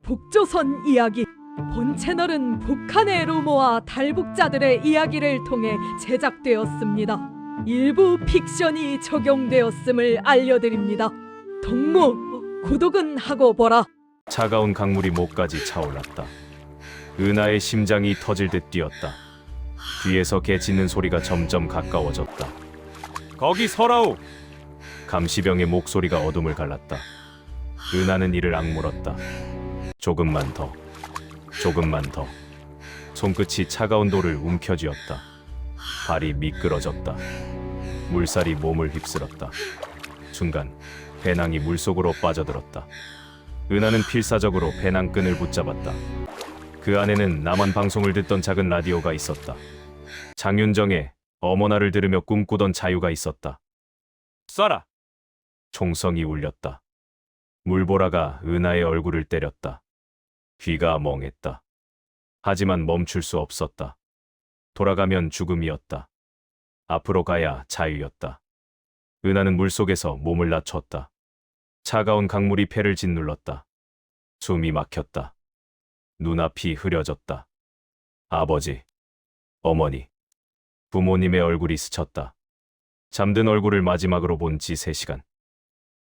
북조선 이야기. 본 채널은 북한의 루머와 탈북자들의 이야기를 통해 제작되었습니다. 일부 픽션이 적용되었음을 알려드립니다. 동무, 구독은 하고 보라. 차가운 강물이 목까지 차올랐다. 은하의 심장이 터질 듯 뛰었다. 뒤에서 개 짖는 소리가 점점 가까워졌다. 거기 서라오! 감시병의 목소리가 어둠을 갈랐다. 은하는 이를 악물었다. 조금만 더, 조금만 더. 손끝이 차가운 돌을 움켜쥐었다. 발이 미끄러졌다. 물살이 몸을 휩쓸었다. 순간 배낭이 물속으로 빠져들었다. 은하는 필사적으로 배낭끈을 붙잡았다. 그 안에는 남한 방송을 듣던 작은 라디오가 있었다. 장윤정의 어머나를 들으며 꿈꾸던 자유가 있었다. 쏴라! 총성이 울렸다. 물보라가 은하의 얼굴을 때렸다. 귀가 멍했다. 하지만 멈출 수 없었다. 돌아가면 죽음이었다. 앞으로 가야 자유였다. 은하는 물속에서 몸을 낮췄다. 차가운 강물이 폐를 짓눌렀다. 숨이 막혔다. 눈앞이 흐려졌다. 아버지, 어머니, 부모님의 얼굴이 스쳤다. 잠든 얼굴을 마지막으로 본 지 3시간.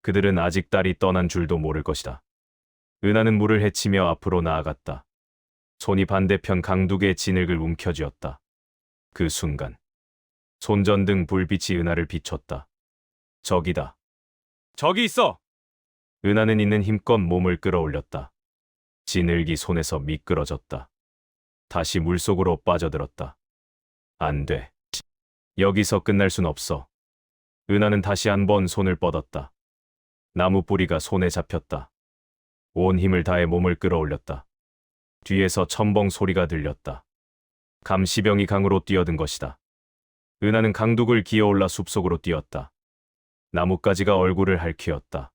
그들은 아직 딸이 떠난 줄도 모를 것이다. 은하는 물을 헤치며 앞으로 나아갔다. 손이 반대편 강둑의 진흙을 움켜쥐었다. 그 순간 손전등 불빛이 은하를 비췄다. 저기다. 저기 있어! 은하는 있는 힘껏 몸을 끌어올렸다. 진흙이 손에서 미끄러졌다. 다시 물속으로 빠져들었다. 안 돼. 여기서 끝날 순 없어. 은하는 다시 한번 손을 뻗었다. 나무 뿌리가 손에 잡혔다. 온 힘을 다해 몸을 끌어올렸다. 뒤에서 첨벙 소리가 들렸다. 감시병이 강으로 뛰어든 것이다. 은하는 강둑을 기어올라 숲속으로 뛰었다. 나뭇가지가 얼굴을 핥히었다.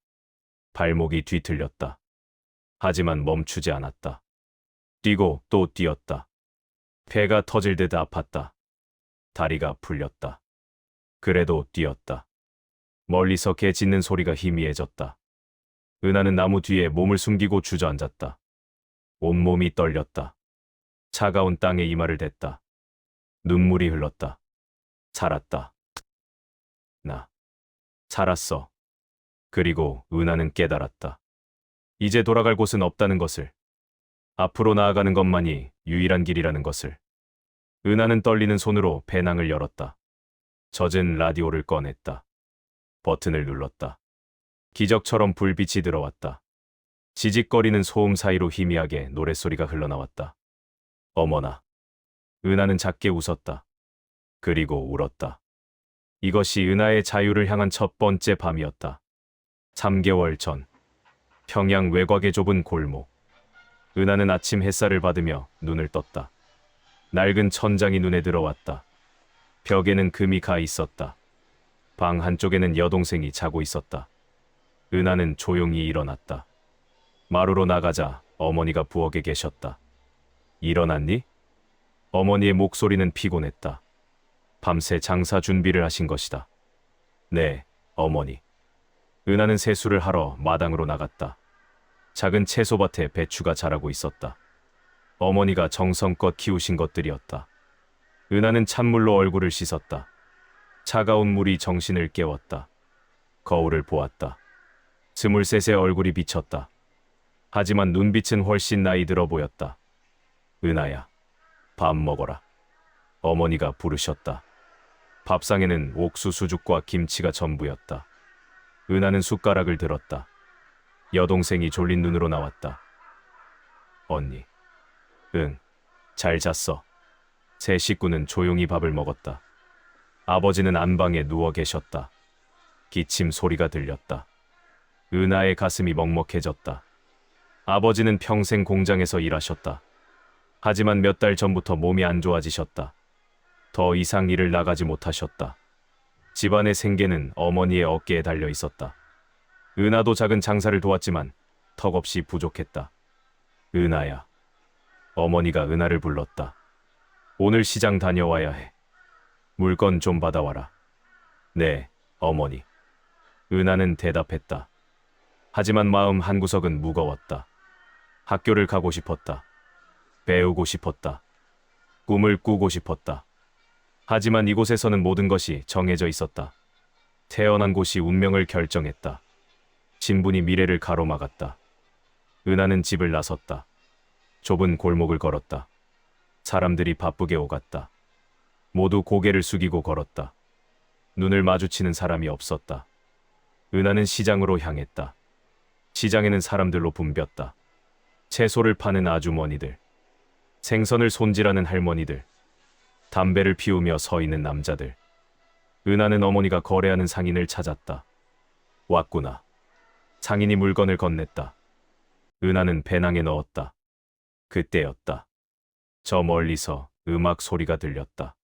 발목이 뒤틀렸다. 하지만 멈추지 않았다. 뛰고 또 뛰었다. 배가 터질 듯 아팠다. 다리가 풀렸다. 그래도 뛰었다. 멀리서 개 짖는 소리가 희미해졌다. 은하는 나무 뒤에 몸을 숨기고 주저앉았다. 온몸이 떨렸다. 차가운 땅에 이마를 댔다. 눈물이 흘렀다. 살았다. 나 살았어. 그리고 은하는 깨달았다. 이제 돌아갈 곳은 없다는 것을. 앞으로 나아가는 것만이 유일한 길이라는 것을. 은하는 떨리는 손으로 배낭을 열었다. 젖은 라디오를 꺼냈다. 버튼을 눌렀다. 기적처럼 불빛이 들어왔다. 지직거리는 소음 사이로 희미하게 노랫소리가 흘러나왔다. 어머나. 은하는 작게 웃었다. 그리고 울었다. 이것이 은하의 자유를 향한 첫 번째 밤이었다. 3개월 전. 평양 외곽의 좁은 골목. 은하는 아침 햇살을 받으며 눈을 떴다. 낡은 천장이 눈에 들어왔다. 벽에는 금이 가 있었다. 방 한쪽에는 여동생이 자고 있었다. 은하는 조용히 일어났다. 마루로 나가자 어머니가 부엌에 계셨다. 일어났니? 어머니의 목소리는 피곤했다. 밤새 장사 준비를 하신 것이다. 네, 어머니. 은하는 세수를 하러 마당으로 나갔다. 작은 채소밭에 배추가 자라고 있었다. 어머니가 정성껏 키우신 것들이었다. 은하는 찬물로 얼굴을 씻었다. 차가운 물이 정신을 깨웠다. 거울을 보았다. 23세 얼굴이 비쳤다. 하지만 눈빛은 훨씬 나이 들어 보였다. 은하야, 밥 먹어라. 어머니가 부르셨다. 밥상에는 옥수수죽과 김치가 전부였다. 은하는 숟가락을 들었다. 여동생이 졸린 눈으로 나왔다. 언니. 응, 잘 잤어. 세 식구는 조용히 밥을 먹었다. 아버지는 안방에 누워 계셨다. 기침 소리가 들렸다. 은하의 가슴이 먹먹해졌다. 아버지는 평생 공장에서 일하셨다. 하지만 몇 달 전부터 몸이 안 좋아지셨다. 더 이상 일을 나가지 못하셨다. 집안의 생계는 어머니의 어깨에 달려 있었다. 은하도 작은 장사를 도왔지만 턱없이 부족했다. 은하야. 어머니가 은하를 불렀다. 오늘 시장 다녀와야 해. 물건 좀 받아와라. 네, 어머니. 은하는 대답했다. 하지만 마음 한구석은 무거웠다. 학교를 가고 싶었다. 배우고 싶었다. 꿈을 꾸고 싶었다. 하지만 이곳에서는 모든 것이 정해져 있었다. 태어난 곳이 운명을 결정했다. 신분이 미래를 가로막았다. 은하는 집을 나섰다. 좁은 골목을 걸었다. 사람들이 바쁘게 오갔다. 모두 고개를 숙이고 걸었다. 눈을 마주치는 사람이 없었다. 은하는 시장으로 향했다. 시장에는 사람들로 붐볐다. 채소를 파는 아주머니들, 생선을 손질하는 할머니들, 담배를 피우며 서 있는 남자들. 은하는 어머니가 거래하는 상인을 찾았다. 왔구나. 상인이 물건을 건넸다. 은하는 배낭에 넣었다. 그때였다. 저 멀리서 음악 소리가 들렸다.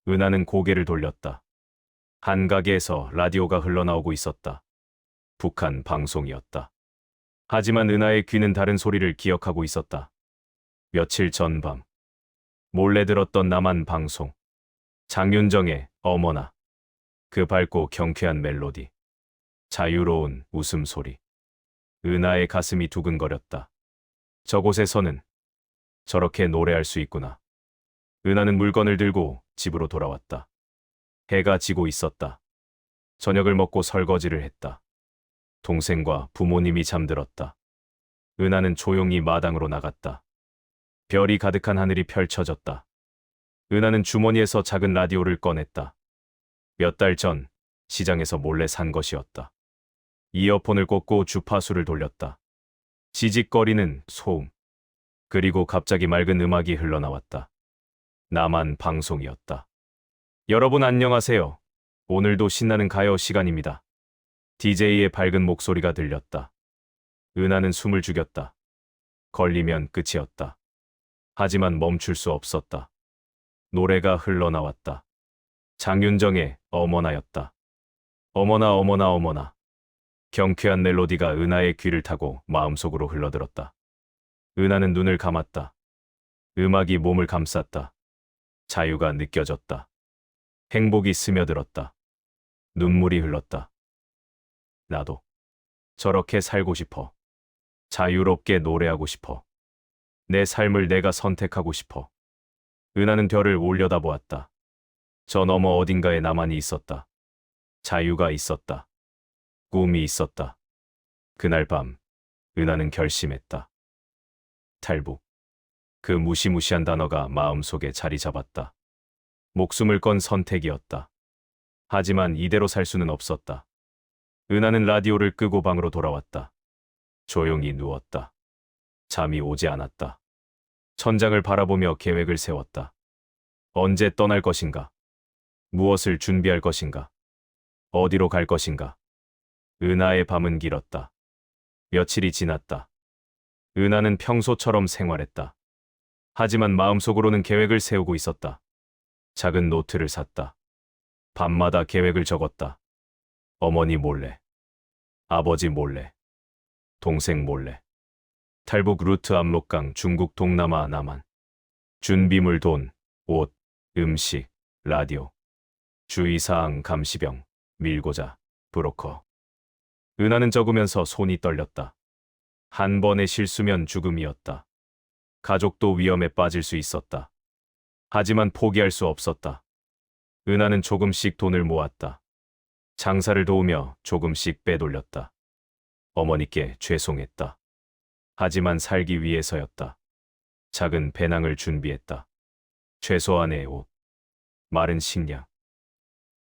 은하는 고개를 돌렸다. 한 가게에서 라디오가 흘러나오고 있었다. 북한 방송이었다. 하지만 은하의 귀는 다른 소리를 기억하고 있었다. 며칠 전 밤 몰래 들었던 남한 방송. 장윤정의 어머나. 그 밝고 경쾌한 멜로디. 자유로운 웃음소리. 은하의 가슴이 두근거렸다. 저곳에서는 저렇게 노래할 수 있구나. 은하는 물건을 들고 집으로 돌아왔다. 해가 지고 있었다. 저녁을 먹고 설거지를 했다. 동생과 부모님이 잠들었다. 은하는 조용히 마당으로 나갔다. 별이 가득한 하늘이 펼쳐졌다. 은하는 주머니에서 작은 라디오를 꺼냈다. 몇 달 전 시장에서 몰래 산 것이었다. 이어폰을 꽂고 주파수를 돌렸다. 지직거리는 소음. 그리고 갑자기 맑은 음악이 흘러나왔다. 남한 방송이었다. 여러분 안녕하세요. 오늘도 신나는 가요 시간입니다. DJ의 밝은 목소리가 들렸다. 은하는 숨을 죽였다. 걸리면 끝이었다. 하지만 멈출 수 없었다. 노래가 흘러나왔다. 장윤정의 어머나였다. 어머나 어머나 어머나. 경쾌한 멜로디가 은하의 귀를 타고 마음속으로 흘러들었다. 은하는 눈을 감았다. 음악이 몸을 감쌌다. 자유가 느껴졌다. 행복이 스며들었다. 눈물이 흘렀다. 나도 저렇게 살고 싶어. 자유롭게 노래하고 싶어. 내 삶을 내가 선택하고 싶어. 은하는 별을 올려다보았다. 저 너머 어딘가에 나만이 있었다. 자유가 있었다. 꿈이 있었다. 그날 밤 은하는 결심했다. 탈북. 그 무시무시한 단어가 마음속에 자리 잡았다. 목숨을 건 선택이었다. 하지만 이대로 살 수는 없었다. 은하는 라디오를 끄고 방으로 돌아왔다. 조용히 누웠다. 잠이 오지 않았다. 천장을 바라보며 계획을 세웠다. 언제 떠날 것인가? 무엇을 준비할 것인가? 어디로 갈 것인가? 은하의 밤은 길었다. 며칠이 지났다. 은하는 평소처럼 생활했다. 하지만 마음속으로는 계획을 세우고 있었다. 작은 노트를 샀다. 밤마다 계획을 적었다. 어머니 몰래, 아버지 몰래, 동생 몰래. 탈북 루트 압록강 중국 동남아 남한. 준비물 돈, 옷, 음식, 라디오. 주의사항 감시병, 밀고자, 브로커. 은하는 적으면서 손이 떨렸다. 한 번의 실수면 죽음이었다. 가족도 위험에 빠질 수 있었다. 하지만 포기할 수 없었다. 은하는 조금씩 돈을 모았다. 장사를 도우며 조금씩 빼돌렸다. 어머니께 죄송했다. 하지만 살기 위해서였다. 작은 배낭을 준비했다. 최소한의 옷, 마른 식량,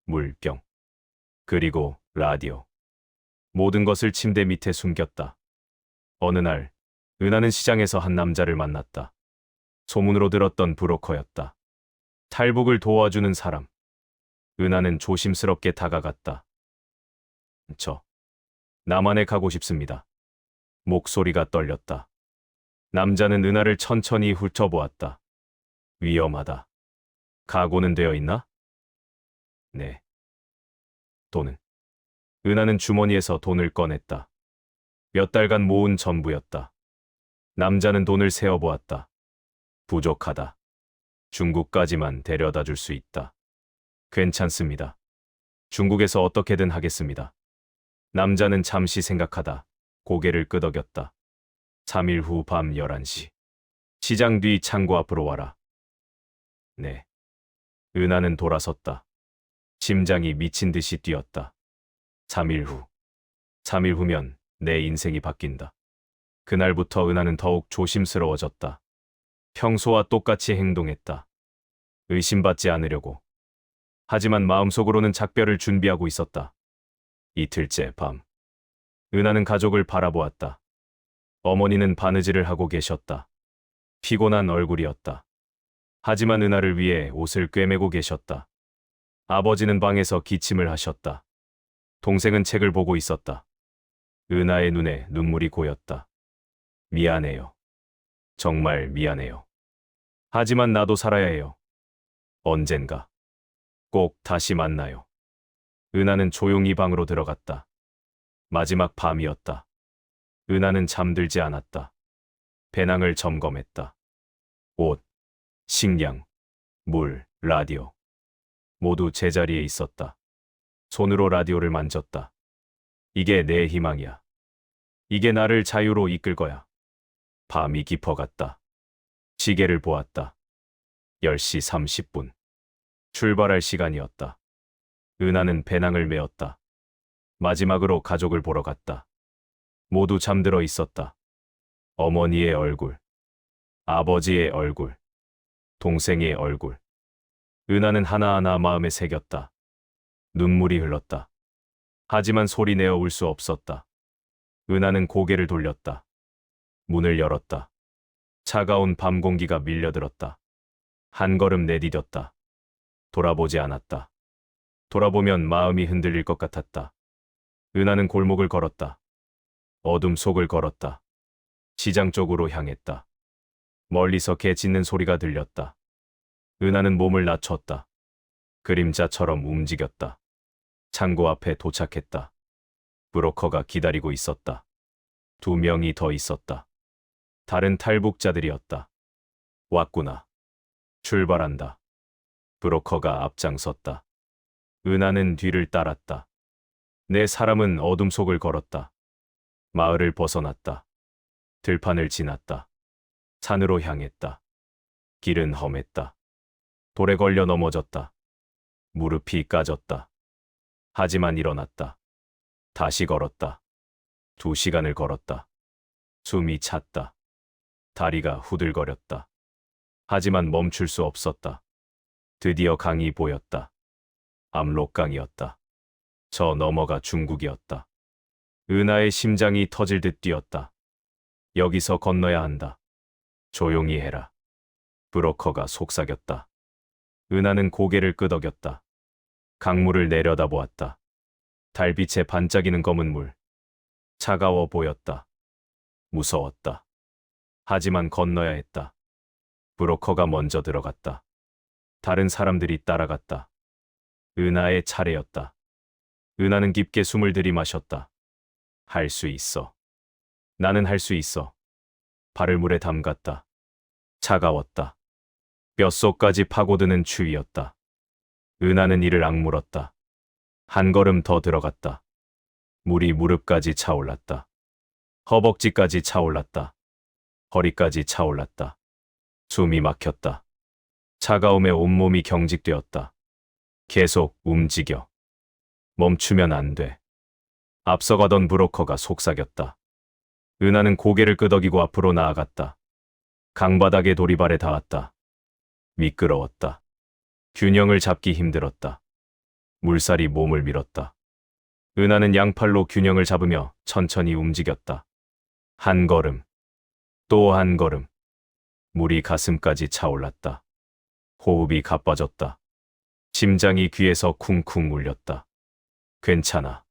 물병, 그리고 라디오. 모든 것을 침대 밑에 숨겼다. 어느 날 은하는 시장에서 한 남자를 만났다. 소문으로 들었던 브로커였다. 탈북을 도와주는 사람. 은하는 조심스럽게 다가갔다. 저 남한에 가고 싶습니다. 목소리가 떨렸다. 남자는 은하를 천천히 훑어보았다. 위험하다. 각오는 되어 있나? 네. 돈은? 은하는 주머니에서 돈을 꺼냈다. 몇 달간 모은 전부였다. 남자는 돈을 세어보았다. 부족하다. 중국까지만 데려다 줄 수 있다. 괜찮습니다. 중국에서 어떻게든 하겠습니다. 남자는 잠시 생각하다 고개를 끄덕였다. 3일 후 밤 11시. 시장 뒤 창고 앞으로 와라. 네. 은하는 돌아섰다. 심장이 미친 듯이 뛰었다. 3일 후. 3일 후면 내 인생이 바뀐다. 그날부터 은하는 더욱 조심스러워졌다. 평소와 똑같이 행동했다. 의심받지 않으려고. 하지만 마음속으로는 작별을 준비하고 있었다. 이틀째 밤. 은하는 가족을 바라보았다. 어머니는 바느질을 하고 계셨다. 피곤한 얼굴이었다. 하지만 은하를 위해 옷을 꿰매고 계셨다. 아버지는 방에서 기침을 하셨다. 동생은 책을 보고 있었다. 은하의 눈에 눈물이 고였다. 미안해요. 정말 미안해요. 하지만 나도 살아야 해요. 언젠가. 꼭 다시 만나요. 은하는 조용히 방으로 들어갔다. 마지막 밤이었다. 은하는 잠들지 않았다. 배낭을 점검했다. 옷, 식량, 물, 라디오. 모두 제자리에 있었다. 손으로 라디오를 만졌다. 이게 내 희망이야. 이게 나를 자유로 이끌 거야. 밤이 깊어갔다. 시계를 보았다. 10시 30분. 출발할 시간이었다. 은하는 배낭을 메었다. 마지막으로 가족을 보러 갔다. 모두 잠들어 있었다. 어머니의 얼굴, 아버지의 얼굴, 동생의 얼굴. 은하는 하나하나 마음에 새겼다. 눈물이 흘렀다. 하지만 소리 내어 울 수 없었다. 은하는 고개를 돌렸다. 문을 열었다. 차가운 밤 공기가 밀려들었다. 한 걸음 내디뎠다. 돌아보지 않았다. 돌아보면 마음이 흔들릴 것 같았다. 은하는 골목을 걸었다. 어둠 속을 걸었다. 시장 쪽으로 향했다. 멀리서 개 짖는 소리가 들렸다. 은하는 몸을 낮췄다. 그림자처럼 움직였다. 창고 앞에 도착했다. 브로커가 기다리고 있었다. 2명이 더 있었다. 다른 탈북자들이었다. 왔구나. 출발한다. 브로커가 앞장섰다. 은하는 뒤를 따랐다. 내 사람은 어둠 속을 걸었다. 마을을 벗어났다. 들판을 지났다. 산으로 향했다. 길은 험했다. 돌에 걸려 넘어졌다. 무릎이 까졌다. 하지만 일어났다. 다시 걸었다. 2시간을 걸었다. 숨이 찼다. 다리가 후들거렸다. 하지만 멈출 수 없었다. 드디어 강이 보였다. 압록강이었다. 저 너머가 중국이었다. 은하의 심장이 터질 듯 뛰었다. 여기서 건너야 한다. 조용히 해라. 브로커가 속삭였다. 은하는 고개를 끄덕였다. 강물을 내려다보았다. 달빛에 반짝이는 검은 물. 차가워 보였다. 무서웠다. 하지만 건너야 했다. 브로커가 먼저 들어갔다. 다른 사람들이 따라갔다. 은하의 차례였다. 은하는 깊게 숨을 들이마셨다. 할 수 있어. 나는 할 수 있어. 발을 물에 담갔다. 차가웠다. 뼛속까지 파고드는 추위였다. 은하는 이를 악물었다. 한 걸음 더 들어갔다. 물이 무릎까지 차올랐다. 허벅지까지 차올랐다. 허리까지 차올랐다. 숨이 막혔다. 차가움에 온몸이 경직되었다. 계속 움직여. 멈추면 안 돼. 앞서가던 브로커가 속삭였다. 은하는 고개를 끄덕이고 앞으로 나아갔다. 강바닥에 도리발에 닿았다. 미끄러웠다. 균형을 잡기 힘들었다. 물살이 몸을 밀었다. 은하는 양팔로 균형을 잡으며 천천히 움직였다. 한 걸음, 또 한 걸음. 물이 가슴까지 차올랐다. 호흡이 가빠졌다. 심장이 귀에서 쿵쿵 울렸다. 괜찮아.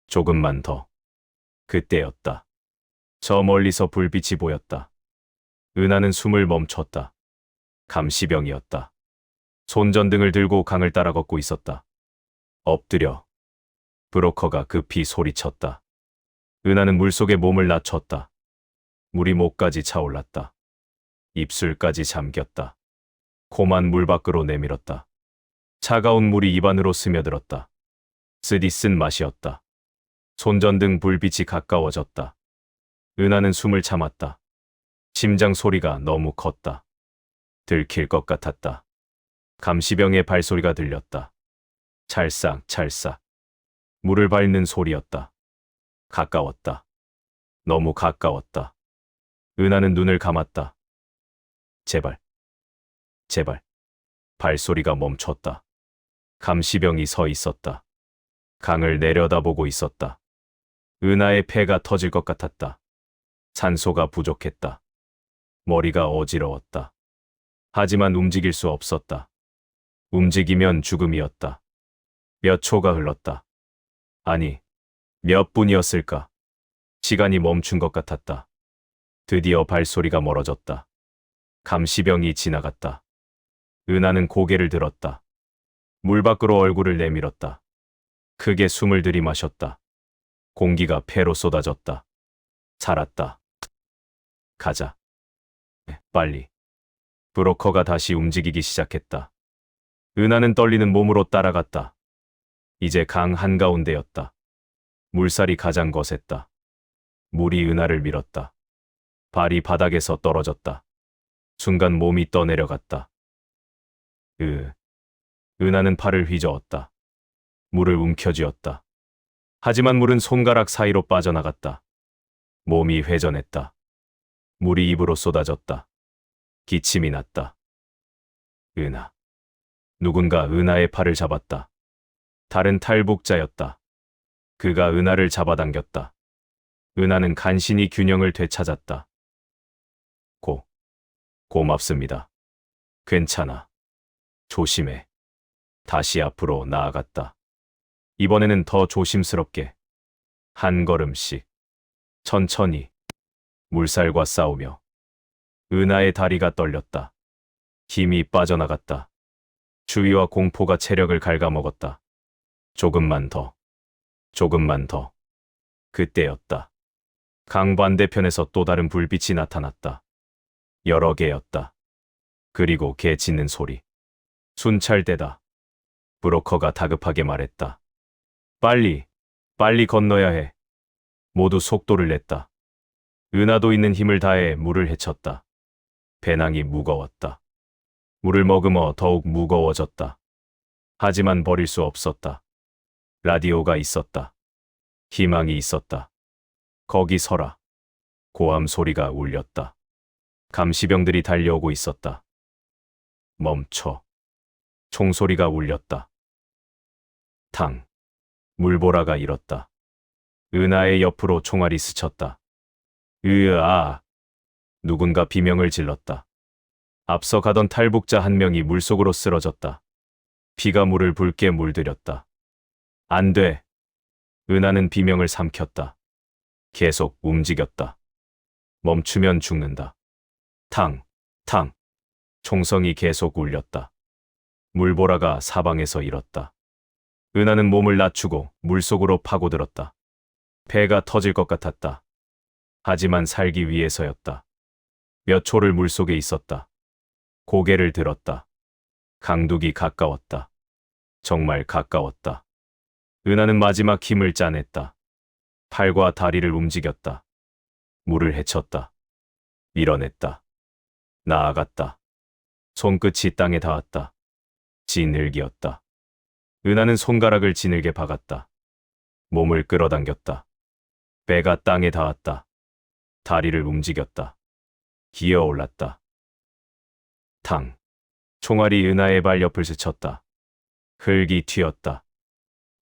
조금만 더. 그때였다. 저 멀리서 불빛이 보였다. 은하는 숨을 멈췄다. 감시병이었다. 손전등을 들고 강을 따라 걷고 있었다. 엎드려. 브로커가 급히 소리쳤다. 은하는 물속에 몸을 낮췄다. 물이 목까지 차올랐다. 입술까지 잠겼다. 코만 물 밖으로 내밀었다. 차가운 물이 입안으로 스며들었다. 쓰디쓴 맛이었다. 손전등 불빛이 가까워졌다. 은하는 숨을 참았다. 심장 소리가 너무 컸다. 들킬 것 같았다. 감시병의 발소리가 들렸다. 찰싹 찰싹. 물을 밟는 소리였다. 가까웠다. 너무 가까웠다. 은하는 눈을 감았다. 제발. 제발. 발소리가 멈췄다. 감시병이 서 있었다. 강을 내려다보고 있었다. 은하의 폐가 터질 것 같았다. 산소가 부족했다. 머리가 어지러웠다. 하지만 움직일 수 없었다. 움직이면 죽음이었다. 몇 초가 흘렀다. 아니, 몇 분이었을까? 시간이 멈춘 것 같았다. 드디어 발소리가 멀어졌다. 감시병이 지나갔다. 은하는 고개를 들었다. 물 밖으로 얼굴을 내밀었다. 크게 숨을 들이마셨다. 공기가 폐로 쏟아졌다. 살았다. 가자. 빨리. 브로커가 다시 움직이기 시작했다. 은하는 떨리는 몸으로 따라갔다. 이제 강 한가운데였다. 물살이 가장 거셌다. 물이 은하를 밀었다. 발이 바닥에서 떨어졌다. 순간 몸이 떠내려갔다. 은하는 팔을 휘저었다. 물을 움켜쥐었다. 하지만 물은 손가락 사이로 빠져나갔다. 몸이 회전했다. 물이 입으로 쏟아졌다. 기침이 났다. 은하. 누군가 은하의 팔을 잡았다. 다른 탈북자였다. 그가 은하를 잡아당겼다. 은하는 간신히 균형을 되찾았다. 고맙습니다. 괜찮아. 조심해. 다시 앞으로 나아갔다. 이번에는 더 조심스럽게. 한 걸음씩. 천천히. 물살과 싸우며. 은하의 다리가 떨렸다. 힘이 빠져나갔다. 주위와 공포가 체력을 갉아먹었다. 조금만 더. 조금만 더. 그때였다. 강 반대편에서 또 다른 불빛이 나타났다. 여러 개였다. 그리고 개 짖는 소리. 순찰대다. 브로커가 다급하게 말했다. 빨리 건너야 해. 모두 속도를 냈다. 은하도 있는 힘을 다해 물을 헤쳤다. 배낭이 무거웠다. 물을 머금어 더욱 무거워졌다. 하지만 버릴 수 없었다. 라디오가 있었다. 희망이 있었다. 거기 서라. 고함 소리가 울렸다. 감시병들이 달려오고 있었다. 멈춰. 총소리가 울렸다. 탕. 물보라가 일었다. 은하의 옆으로 총알이 스쳤다. 으아. 누군가 비명을 질렀다. 앞서 가던 탈북자 한 명이 물속으로 쓰러졌다. 피가 물을 붉게 물들였다. 안 돼. 은하는 비명을 삼켰다. 계속 움직였다. 멈추면 죽는다. 탕. 총성이 계속 울렸다. 물보라가 사방에서 일었다. 은하는 몸을 낮추고 물속으로 파고들었다. 배가 터질 것 같았다. 하지만 살기 위해서였다. 몇 초를 물속에 있었다. 고개를 들었다. 강둑이 가까웠다. 정말 가까웠다. 은하는 마지막 힘을 짜냈다. 팔과 다리를 움직였다. 물을 헤쳤다. 밀어냈다. 나아갔다. 손끝이 땅에 닿았다. 지늘기였다. 은하는 손가락을 지늘게 박았다. 몸을 끌어당겼다. 배가 땅에 닿았다. 다리를 움직였다. 기어올랐다. 탕. 총알이 은하의 발 옆을 스쳤다. 흙이 튀었다.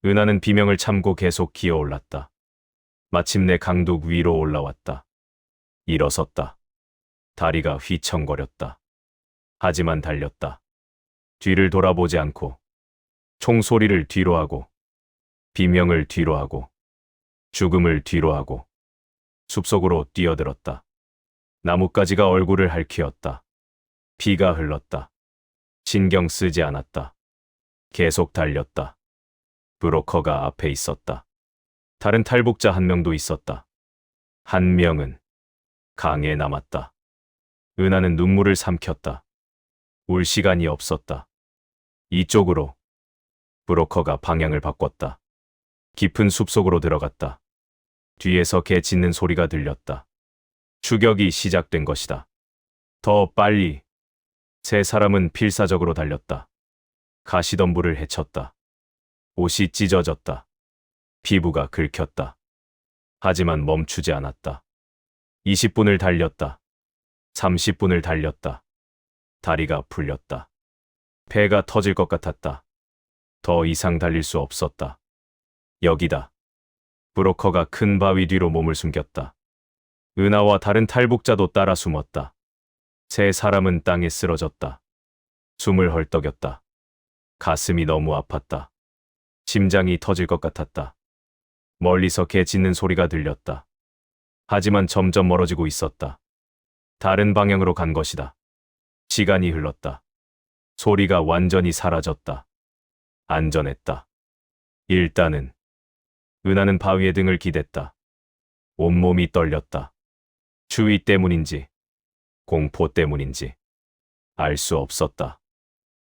은하는 비명을 참고 계속 기어올랐다. 마침내 강둑 위로 올라왔다. 일어섰다. 다리가 휘청거렸다. 하지만 달렸다. 뒤를 돌아보지 않고 총소리를 뒤로하고 비명을 뒤로하고 죽음을 뒤로하고 숲속으로 뛰어들었다. 나뭇가지가 얼굴을 핥히었다. 피가 흘렀다. 신경 쓰지 않았다. 계속 달렸다. 브로커가 앞에 있었다. 다른 탈북자 한 명도 있었다. 한 명은 강에 남았다. 은하는 눈물을 삼켰다. 울 시간이 없었다. 이쪽으로. 브로커가 방향을 바꿨다. 깊은 숲속으로 들어갔다. 뒤에서 개 짖는 소리가 들렸다. 추격이 시작된 것이다. 더 빨리. 세 사람은 필사적으로 달렸다. 가시덤불을 헤쳤다. 옷이 찢어졌다. 피부가 긁혔다. 하지만 멈추지 않았다. 20분을 달렸다. 30분을 달렸다. 다리가 풀렸다. 배가 터질 것 같았다. 더 이상 달릴 수 없었다. 여기다. 브로커가 큰 바위 뒤로 몸을 숨겼다. 은하와 다른 탈북자도 따라 숨었다. 세 사람은 땅에 쓰러졌다. 숨을 헐떡였다. 가슴이 너무 아팠다. 심장이 터질 것 같았다. 멀리서 개 짖는 소리가 들렸다. 하지만 점점 멀어지고 있었다. 다른 방향으로 간 것이다. 시간이 흘렀다. 소리가 완전히 사라졌다. 안전했다. 일단은. 은하는 바위에 등을 기댔다. 온몸이 떨렸다. 추위 때문인지, 공포 때문인지 알 수 없었다.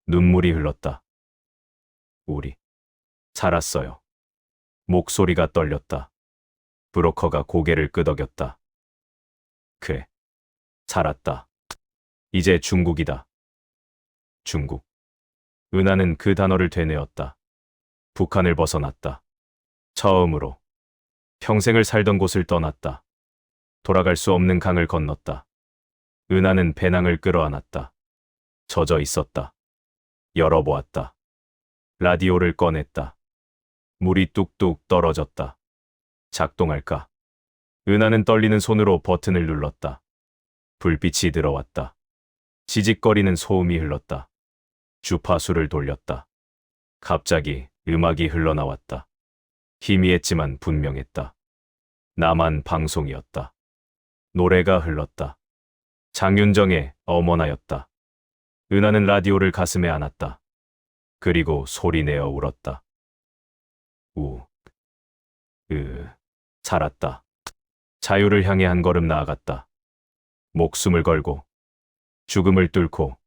눈물이 흘렀다. 우리 살았어요. 목소리가 떨렸다. 브로커가 고개를 끄덕였다. 그래, 살았다. 이제 중국이다. 중국. 은하는 그 단어를 되뇌었다. 북한을 벗어났다. 처음으로. 평생을 살던 곳을 떠났다. 돌아갈 수 없는 강을 건넜다. 은하는 배낭을 끌어안았다. 젖어 있었다. 열어보았다. 라디오를 꺼냈다. 물이 뚝뚝 떨어졌다. 작동할까? 은하는 떨리는 손으로 버튼을 눌렀다. 불빛이 들어왔다. 지직거리는 소음이 흘렀다. 주파수를 돌렸다. 갑자기 음악이 흘러나왔다. 희미했지만 분명했다. 나만 방송이었다. 노래가 흘렀다. 장윤정의 어머나였다. 은하는 라디오를 가슴에 안았다. 그리고 소리내어 울었다. 살았다. 자유를 향해 한 걸음 나아갔다. 목숨을 걸고, 죽음을 뚫고,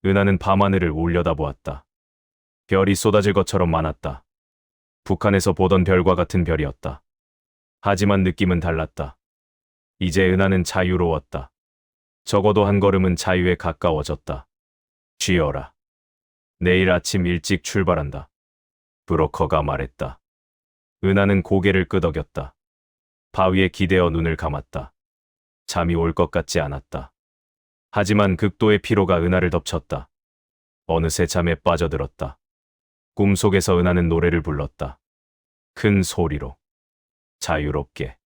은하는 밤하늘을 올려다보았다. 별이 쏟아질 것처럼 많았다. 북한에서 보던 별과 같은 별이었다. 하지만 느낌은 달랐다. 이제 은하는 자유로웠다. 적어도 한 걸음은 자유에 가까워졌다. 쉬어라. 내일 아침 일찍 출발한다. 브로커가 말했다. 은하는 고개를 끄덕였다. 바위에 기대어 눈을 감았다. 잠이 올 것 같지 않았다. 하지만 극도의 피로가 은하를 덮쳤다. 어느새 잠에 빠져들었다. 꿈속에서 은하는 노래를 불렀다. 큰 소리로. 자유롭게.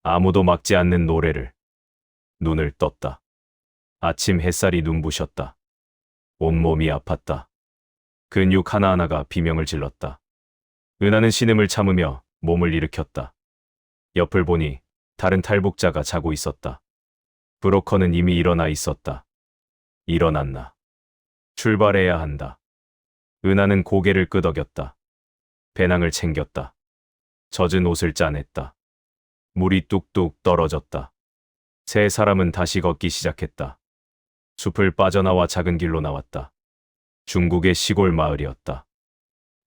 아무도 막지 않는 노래를. 눈을 떴다. 아침 햇살이 눈부셨다. 온몸이 아팠다. 근육 하나하나가 비명을 질렀다. 은하는 신음을 참으며 몸을 일으켰다. 옆을 보니 다른 탈북자가 자고 있었다. 브로커는 이미 일어나 있었다. 일어났나. 출발해야 한다. 은하는 고개를 끄덕였다. 배낭을 챙겼다. 젖은 옷을 짜냈다. 물이 뚝뚝 떨어졌다. 세 사람은 다시 걷기 시작했다. 숲을 빠져나와 작은 길로 나왔다. 중국의 시골 마을이었다.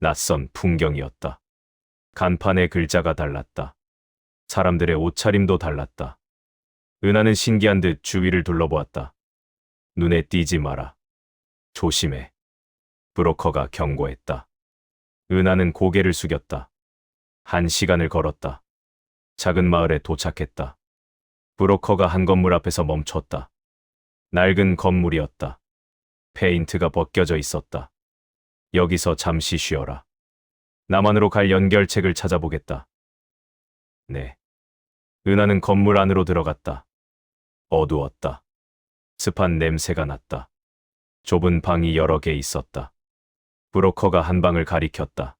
낯선 풍경이었다. 간판에 글자가 달랐다. 사람들의 옷차림도 달랐다. 은하는 신기한 듯 주위를 둘러보았다. 눈에 띄지 마라. 조심해. 브로커가 경고했다. 은하는 고개를 숙였다. 1시간을 걸었다. 작은 마을에 도착했다. 브로커가 한 건물 앞에서 멈췄다. 낡은 건물이었다. 페인트가 벗겨져 있었다. 여기서 잠시 쉬어라. 남한으로 갈 연결책을 찾아보겠다. 네. 은하는 건물 안으로 들어갔다. 어두웠다. 습한 냄새가 났다. 좁은 방이 여러 개 있었다. 브로커가 한 방을 가리켰다.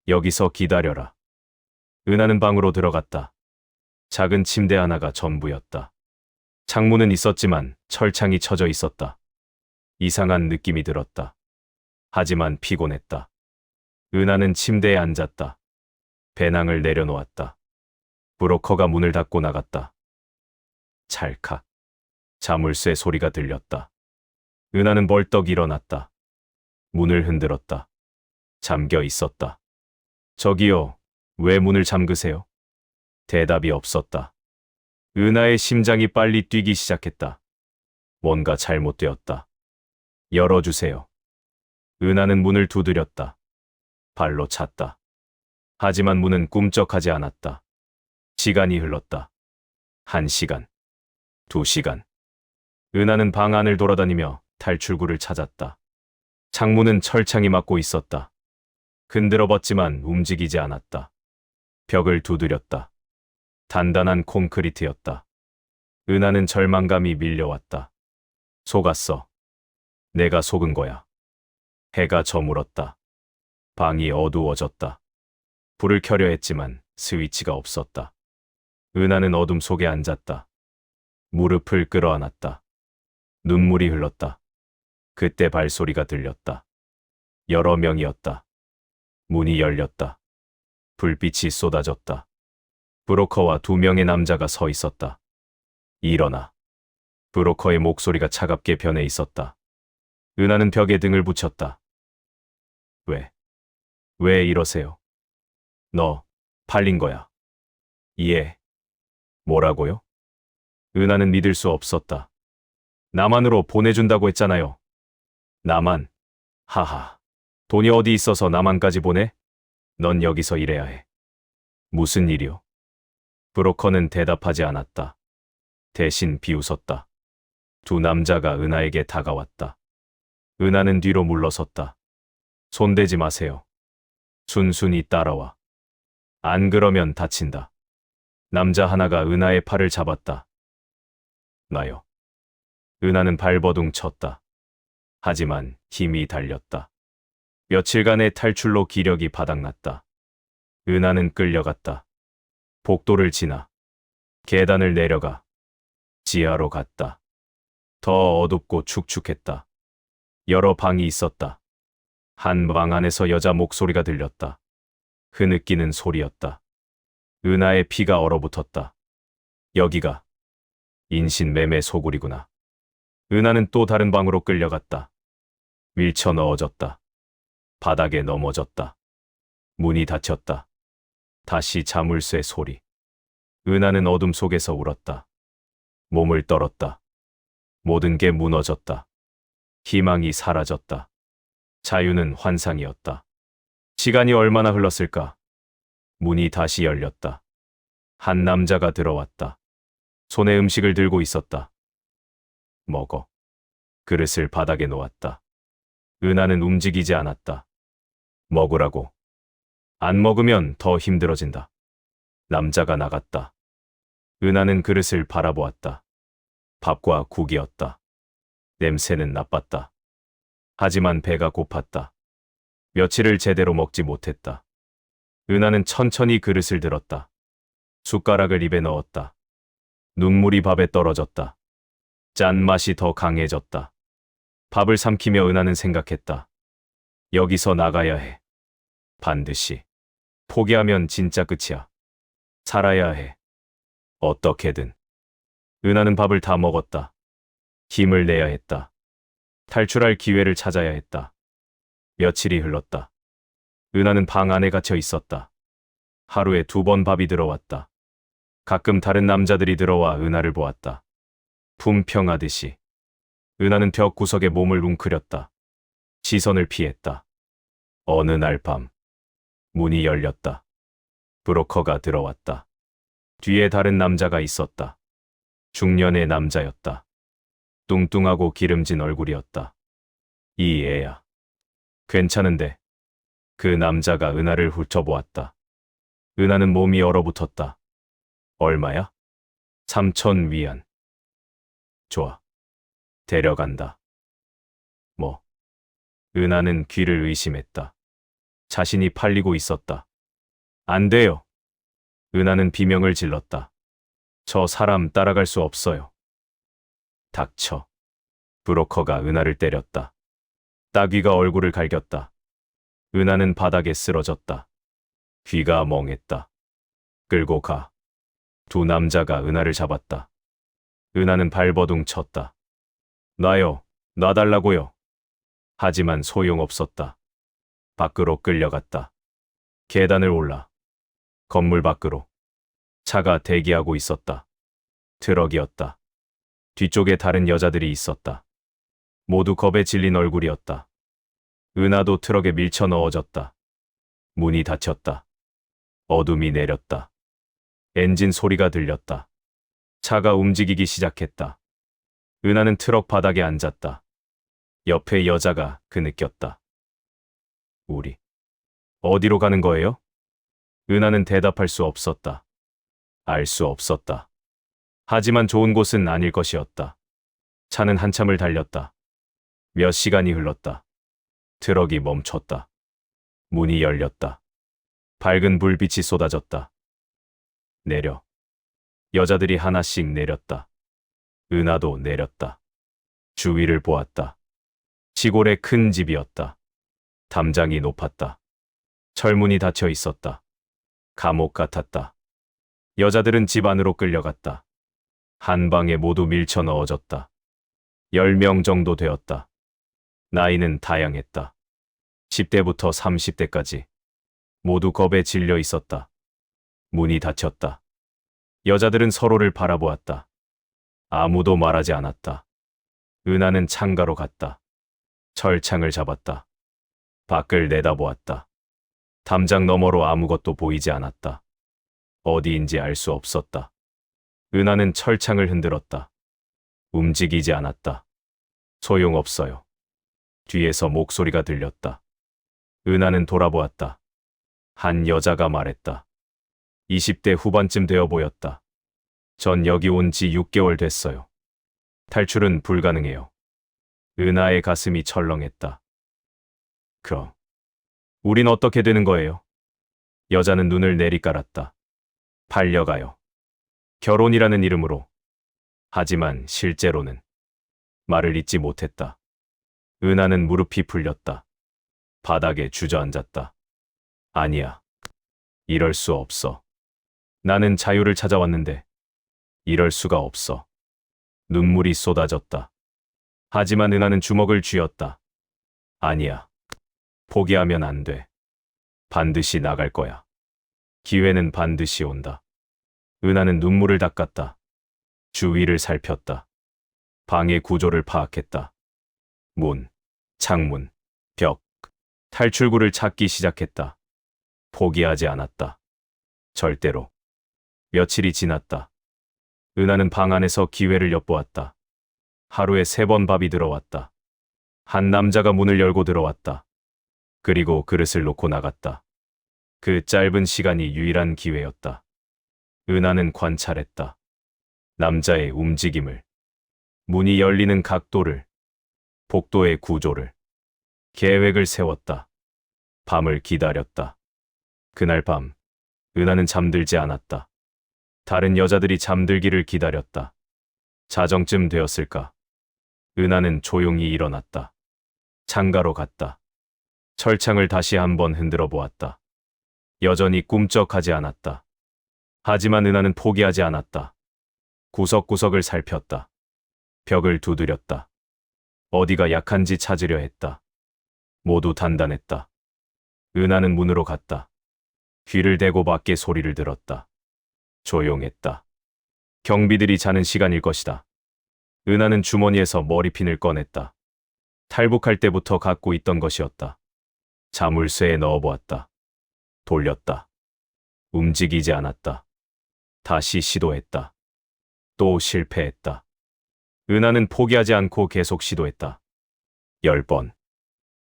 여기서 기다려라. 은하는 방으로 들어갔다. 작은 침대 하나가 전부였다. 창문은 있었지만 철창이 쳐져 있었다. 이상한 느낌이 들었다. 하지만 피곤했다. 은하는 침대에 앉았다. 배낭을 내려놓았다. 브로커가 문을 닫고 나갔다. 찰칵. 자물쇠 소리가 들렸다. 은하는 벌떡 일어났다. 문을 흔들었다. 잠겨 있었다. 저기요, 왜 문을 잠그세요? 대답이 없었다. 은하의 심장이 빨리 뛰기 시작했다. 뭔가 잘못되었다. 열어주세요. 은하는 문을 두드렸다. 발로 찼다. 하지만 문은 꿈쩍하지 않았다. 시간이 흘렀다. 1시간, 2시간. 은하는 방 안을 돌아다니며 탈출구를 찾았다. 창문은 철창이 막고 있었다. 흔들어 봤지만 움직이지 않았다. 벽을 두드렸다. 단단한 콘크리트였다. 은하는 절망감이 밀려왔다. 속았어. 내가 속은 거야. 해가 저물었다. 방이 어두워졌다. 불을 켜려 했지만 스위치가 없었다. 은하는 어둠 속에 앉았다. 무릎을 끌어안았다. 눈물이 흘렀다. 그때 발소리가 들렸다. 여러 명이었다. 문이 열렸다. 불빛이 쏟아졌다. 브로커와 2명의 남자가 서 있었다. 일어나. 브로커의 목소리가 차갑게 변해 있었다. 은하는 벽에 등을 붙였다. 왜 이러세요? 너, 팔린 거야. 예. 뭐라고요? 은하는 믿을 수 없었다. 남한으로 보내준다고 했잖아요. 남한. 하하. 돈이 어디 있어서 남한까지 보내? 넌 여기서 일해야 해. 무슨 일이요? 브로커는 대답하지 않았다. 대신 비웃었다. 2 남자가 은하에게 다가왔다. 은하는 뒤로 물러섰다. 손대지 마세요. 순순히 따라와. 안 그러면 다친다. 남자 하나가 은하의 팔을 잡았다. 나요. 은하는 발버둥 쳤다. 하지만 힘이 달렸다. 며칠간의 탈출로 기력이 바닥났다. 은하는 끌려갔다. 복도를 지나 계단을 내려가 지하로 갔다. 더 어둡고 축축했다. 여러 방이 있었다. 한 방 안에서 여자 목소리가 들렸다. 흐느끼는 소리였다. 은하의 피가 얼어붙었다. 여기가 인신매매 소굴이구나. 은하는 또 다른 방으로 끌려갔다. 밀쳐 넣어졌다. 바닥에 넘어졌다. 문이 닫혔다. 다시 자물쇠 소리. 은하는 어둠 속에서 울었다. 몸을 떨었다. 모든 게 무너졌다. 희망이 사라졌다. 자유는 환상이었다. 시간이 얼마나 흘렀을까? 문이 다시 열렸다. 한 남자가 들어왔다. 손에 음식을 들고 있었다. 먹어. 그릇을 바닥에 놓았다. 은하는 움직이지 않았다. 먹으라고. 안 먹으면 더 힘들어진다. 남자가 나갔다. 은하는 그릇을 바라보았다. 밥과 국이었다. 냄새는 나빴다. 하지만 배가 고팠다. 며칠을 제대로 먹지 못했다. 은하는 천천히 그릇을 들었다. 숟가락을 입에 넣었다. 눈물이 밥에 떨어졌다. 짠맛이 더 강해졌다. 밥을 삼키며 은하는 생각했다. 여기서 나가야 해. 반드시. 포기하면 진짜 끝이야. 살아야 해. 어떻게든. 은하는 밥을 다 먹었다. 힘을 내야 했다. 탈출할 기회를 찾아야 했다. 며칠이 흘렀다. 은하는 방 안에 갇혀 있었다. 하루에 2번 밥이 들어왔다. 가끔 다른 남자들이 들어와 은하를 보았다. 품평하듯이. 은하는 벽 구석에 몸을 웅크렸다. 시선을 피했다. 어느 날 밤, 문이 열렸다. 브로커가 들어왔다. 뒤에 다른 남자가 있었다. 중년의 남자였다. 뚱뚱하고 기름진 얼굴이었다. 이 애야. 괜찮은데. 그 남자가 은하를 훑어보았다. 은하는 몸이 얼어붙었다. 얼마야? 3,000위안. 좋아. 데려간다. 뭐? 은하는 귀를 의심했다. 자신이 팔리고 있었다. 안 돼요. 은하는 비명을 질렀다. 저 사람 따라갈 수 없어요. 닥쳐. 브로커가 은하를 때렸다. 따귀가 얼굴을 갈겼다. 은하는 바닥에 쓰러졌다. 귀가 멍했다. 끌고 가. 2 남자가 은하를 잡았다. 은하는 발버둥 쳤다. 놔요. 놔달라고요. 하지만 소용없었다. 밖으로 끌려갔다. 계단을 올라. 건물 밖으로. 차가 대기하고 있었다. 트럭이었다. 뒤쪽에 다른 여자들이 있었다. 모두 겁에 질린 얼굴이었다. 은하도 트럭에 밀쳐 넣어졌다. 문이 닫혔다. 어둠이 내렸다. 엔진 소리가 들렸다. 차가 움직이기 시작했다. 은하는 트럭 바닥에 앉았다. 옆에 여자가 그 느꼈다. 우리 어디로 가는 거예요? 은하는 대답할 수 없었다. 알 수 없었다. 하지만 좋은 곳은 아닐 것이었다. 차는 한참을 달렸다. 몇 시간이 흘렀다. 트럭이 멈췄다. 문이 열렸다. 밝은 불빛이 쏟아졌다. 내려. 여자들이 하나씩 내렸다. 은하도 내렸다. 주위를 보았다. 시골의 큰 집이었다. 담장이 높았다. 철문이 닫혀 있었다. 감옥 같았다. 여자들은 집 안으로 끌려갔다. 한 방에 모두 밀쳐 넣어졌다. 10명 정도 되었다. 나이는 다양했다. 10대부터 30대까지. 모두 겁에 질려 있었다. 문이 닫혔다. 여자들은 서로를 바라보았다. 아무도 말하지 않았다. 은하는 창가로 갔다. 철창을 잡았다. 밖을 내다보았다. 담장 너머로 아무것도 보이지 않았다. 어디인지 알 수 없었다. 은하는 철창을 흔들었다. 움직이지 않았다. 소용없어요. 뒤에서 목소리가 들렸다. 은하는 돌아보았다. 한 여자가 말했다. 20대 후반쯤 되어 보였다. 전 여기 온 지 6개월 됐어요. 탈출은 불가능해요. 은하의 가슴이 철렁했다. 그럼 우린 어떻게 되는 거예요? 여자는 눈을 내리깔았다. 팔려가요. 결혼이라는 이름으로. 하지만 실제로는 말을 잇지 못했다. 은하는 무릎이 풀렸다. 바닥에 주저앉았다. 아니야. 이럴 수 없어. 나는 자유를 찾아왔는데 이럴 수가 없어. 눈물이 쏟아졌다. 하지만 은하는 주먹을 쥐었다. 아니야. 포기하면 안 돼. 반드시 나갈 거야. 기회는 반드시 온다. 은하는 눈물을 닦았다. 주위를 살폈다. 방의 구조를 파악했다. 문, 창문, 벽, 탈출구를 찾기 시작했다. 포기하지 않았다. 절대로. 며칠이 지났다. 은하는 방 안에서 기회를 엿보았다. 하루에 3번 밥이 들어왔다. 한 남자가 문을 열고 들어왔다. 그리고 그릇을 놓고 나갔다. 그 짧은 시간이 유일한 기회였다. 은하는 관찰했다. 남자의 움직임을, 문이 열리는 각도를, 복도의 구조를, 계획을 세웠다. 밤을 기다렸다. 그날 밤, 은하는 잠들지 않았다. 다른 여자들이 잠들기를 기다렸다. 자정쯤 되었을까? 은하는 조용히 일어났다. 창가로 갔다. 철창을 다시 한번 흔들어 보았다. 여전히 꿈쩍하지 않았다. 하지만 은하는 포기하지 않았다. 구석구석을 살폈다. 벽을 두드렸다. 어디가 약한지 찾으려 했다. 모두 단단했다. 은하는 문으로 갔다. 귀를 대고 밖에 소리를 들었다. 조용했다. 경비들이 자는 시간일 것이다. 은하는 주머니에서 머리핀을 꺼냈다. 탈북할 때부터 갖고 있던 것이었다. 자물쇠에 넣어보았다. 돌렸다. 움직이지 않았다. 다시 시도했다. 또 실패했다. 은하는 포기하지 않고 계속 시도했다. 10번,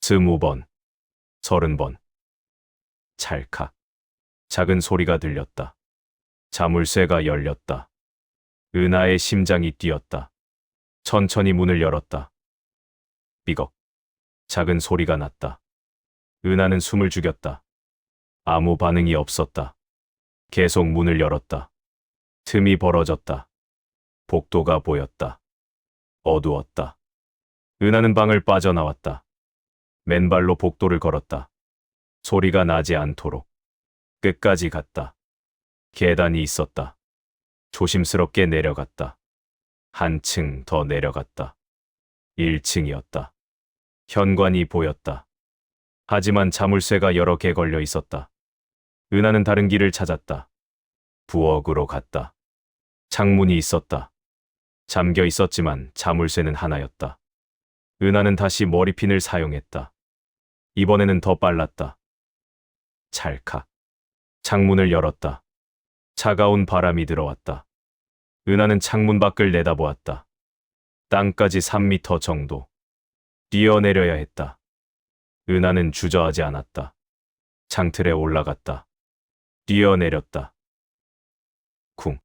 20번, 30번. 찰칵. 작은 소리가 들렸다. 자물쇠가 열렸다. 은하의 심장이 뛰었다. 천천히 문을 열었다. 삐걱. 작은 소리가 났다. 은하는 숨을 죽였다. 아무 반응이 없었다. 계속 문을 열었다. 틈이 벌어졌다. 복도가 보였다. 어두웠다. 은하는 방을 빠져나왔다. 맨발로 복도를 걸었다. 소리가 나지 않도록. 끝까지 갔다. 계단이 있었다. 조심스럽게 내려갔다. 한층 더 내려갔다. 1층이었다. 현관이 보였다. 하지만 자물쇠가 여러 개 걸려 있었다. 은하는 다른 길을 찾았다. 부엌으로 갔다. 창문이 있었다. 잠겨 있었지만 자물쇠는 하나였다. 은하는 다시 머리핀을 사용했다. 이번에는 더 빨랐다. 찰칵. 창문을 열었다. 차가운 바람이 들어왔다. 은하는 창문 밖을 내다보았다. 땅까지 3미터 정도. 뛰어내려야 했다. 은하는 주저하지 않았다. 창틀에 올라갔다. 뛰어내렸다. 쿵.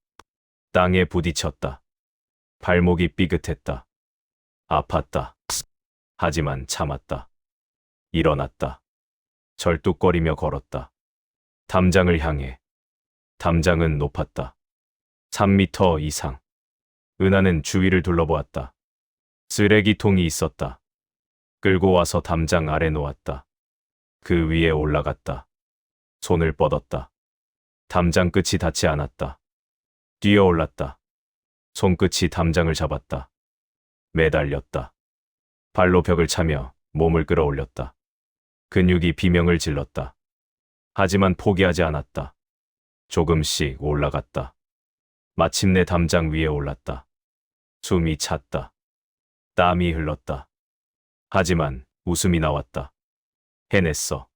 땅에 부딪혔다. 발목이 삐끗했다. 아팠다. 하지만 참았다. 일어났다. 절뚝거리며 걸었다. 담장을 향해. 담장은 높았다. 3미터 이상. 은하는 주위를 둘러보았다. 쓰레기통이 있었다. 끌고 와서 담장 아래 놓았다. 그 위에 올라갔다. 손을 뻗었다. 담장 끝이 닿지 않았다. 뛰어올랐다. 손끝이 담장을 잡았다. 매달렸다. 발로 벽을 차며 몸을 끌어올렸다. 근육이 비명을 질렀다. 하지만 포기하지 않았다. 조금씩 올라갔다. 마침내 담장 위에 올랐다. 숨이 찼다. 땀이 흘렀다. 하지만 웃음이 나왔다. 해냈어.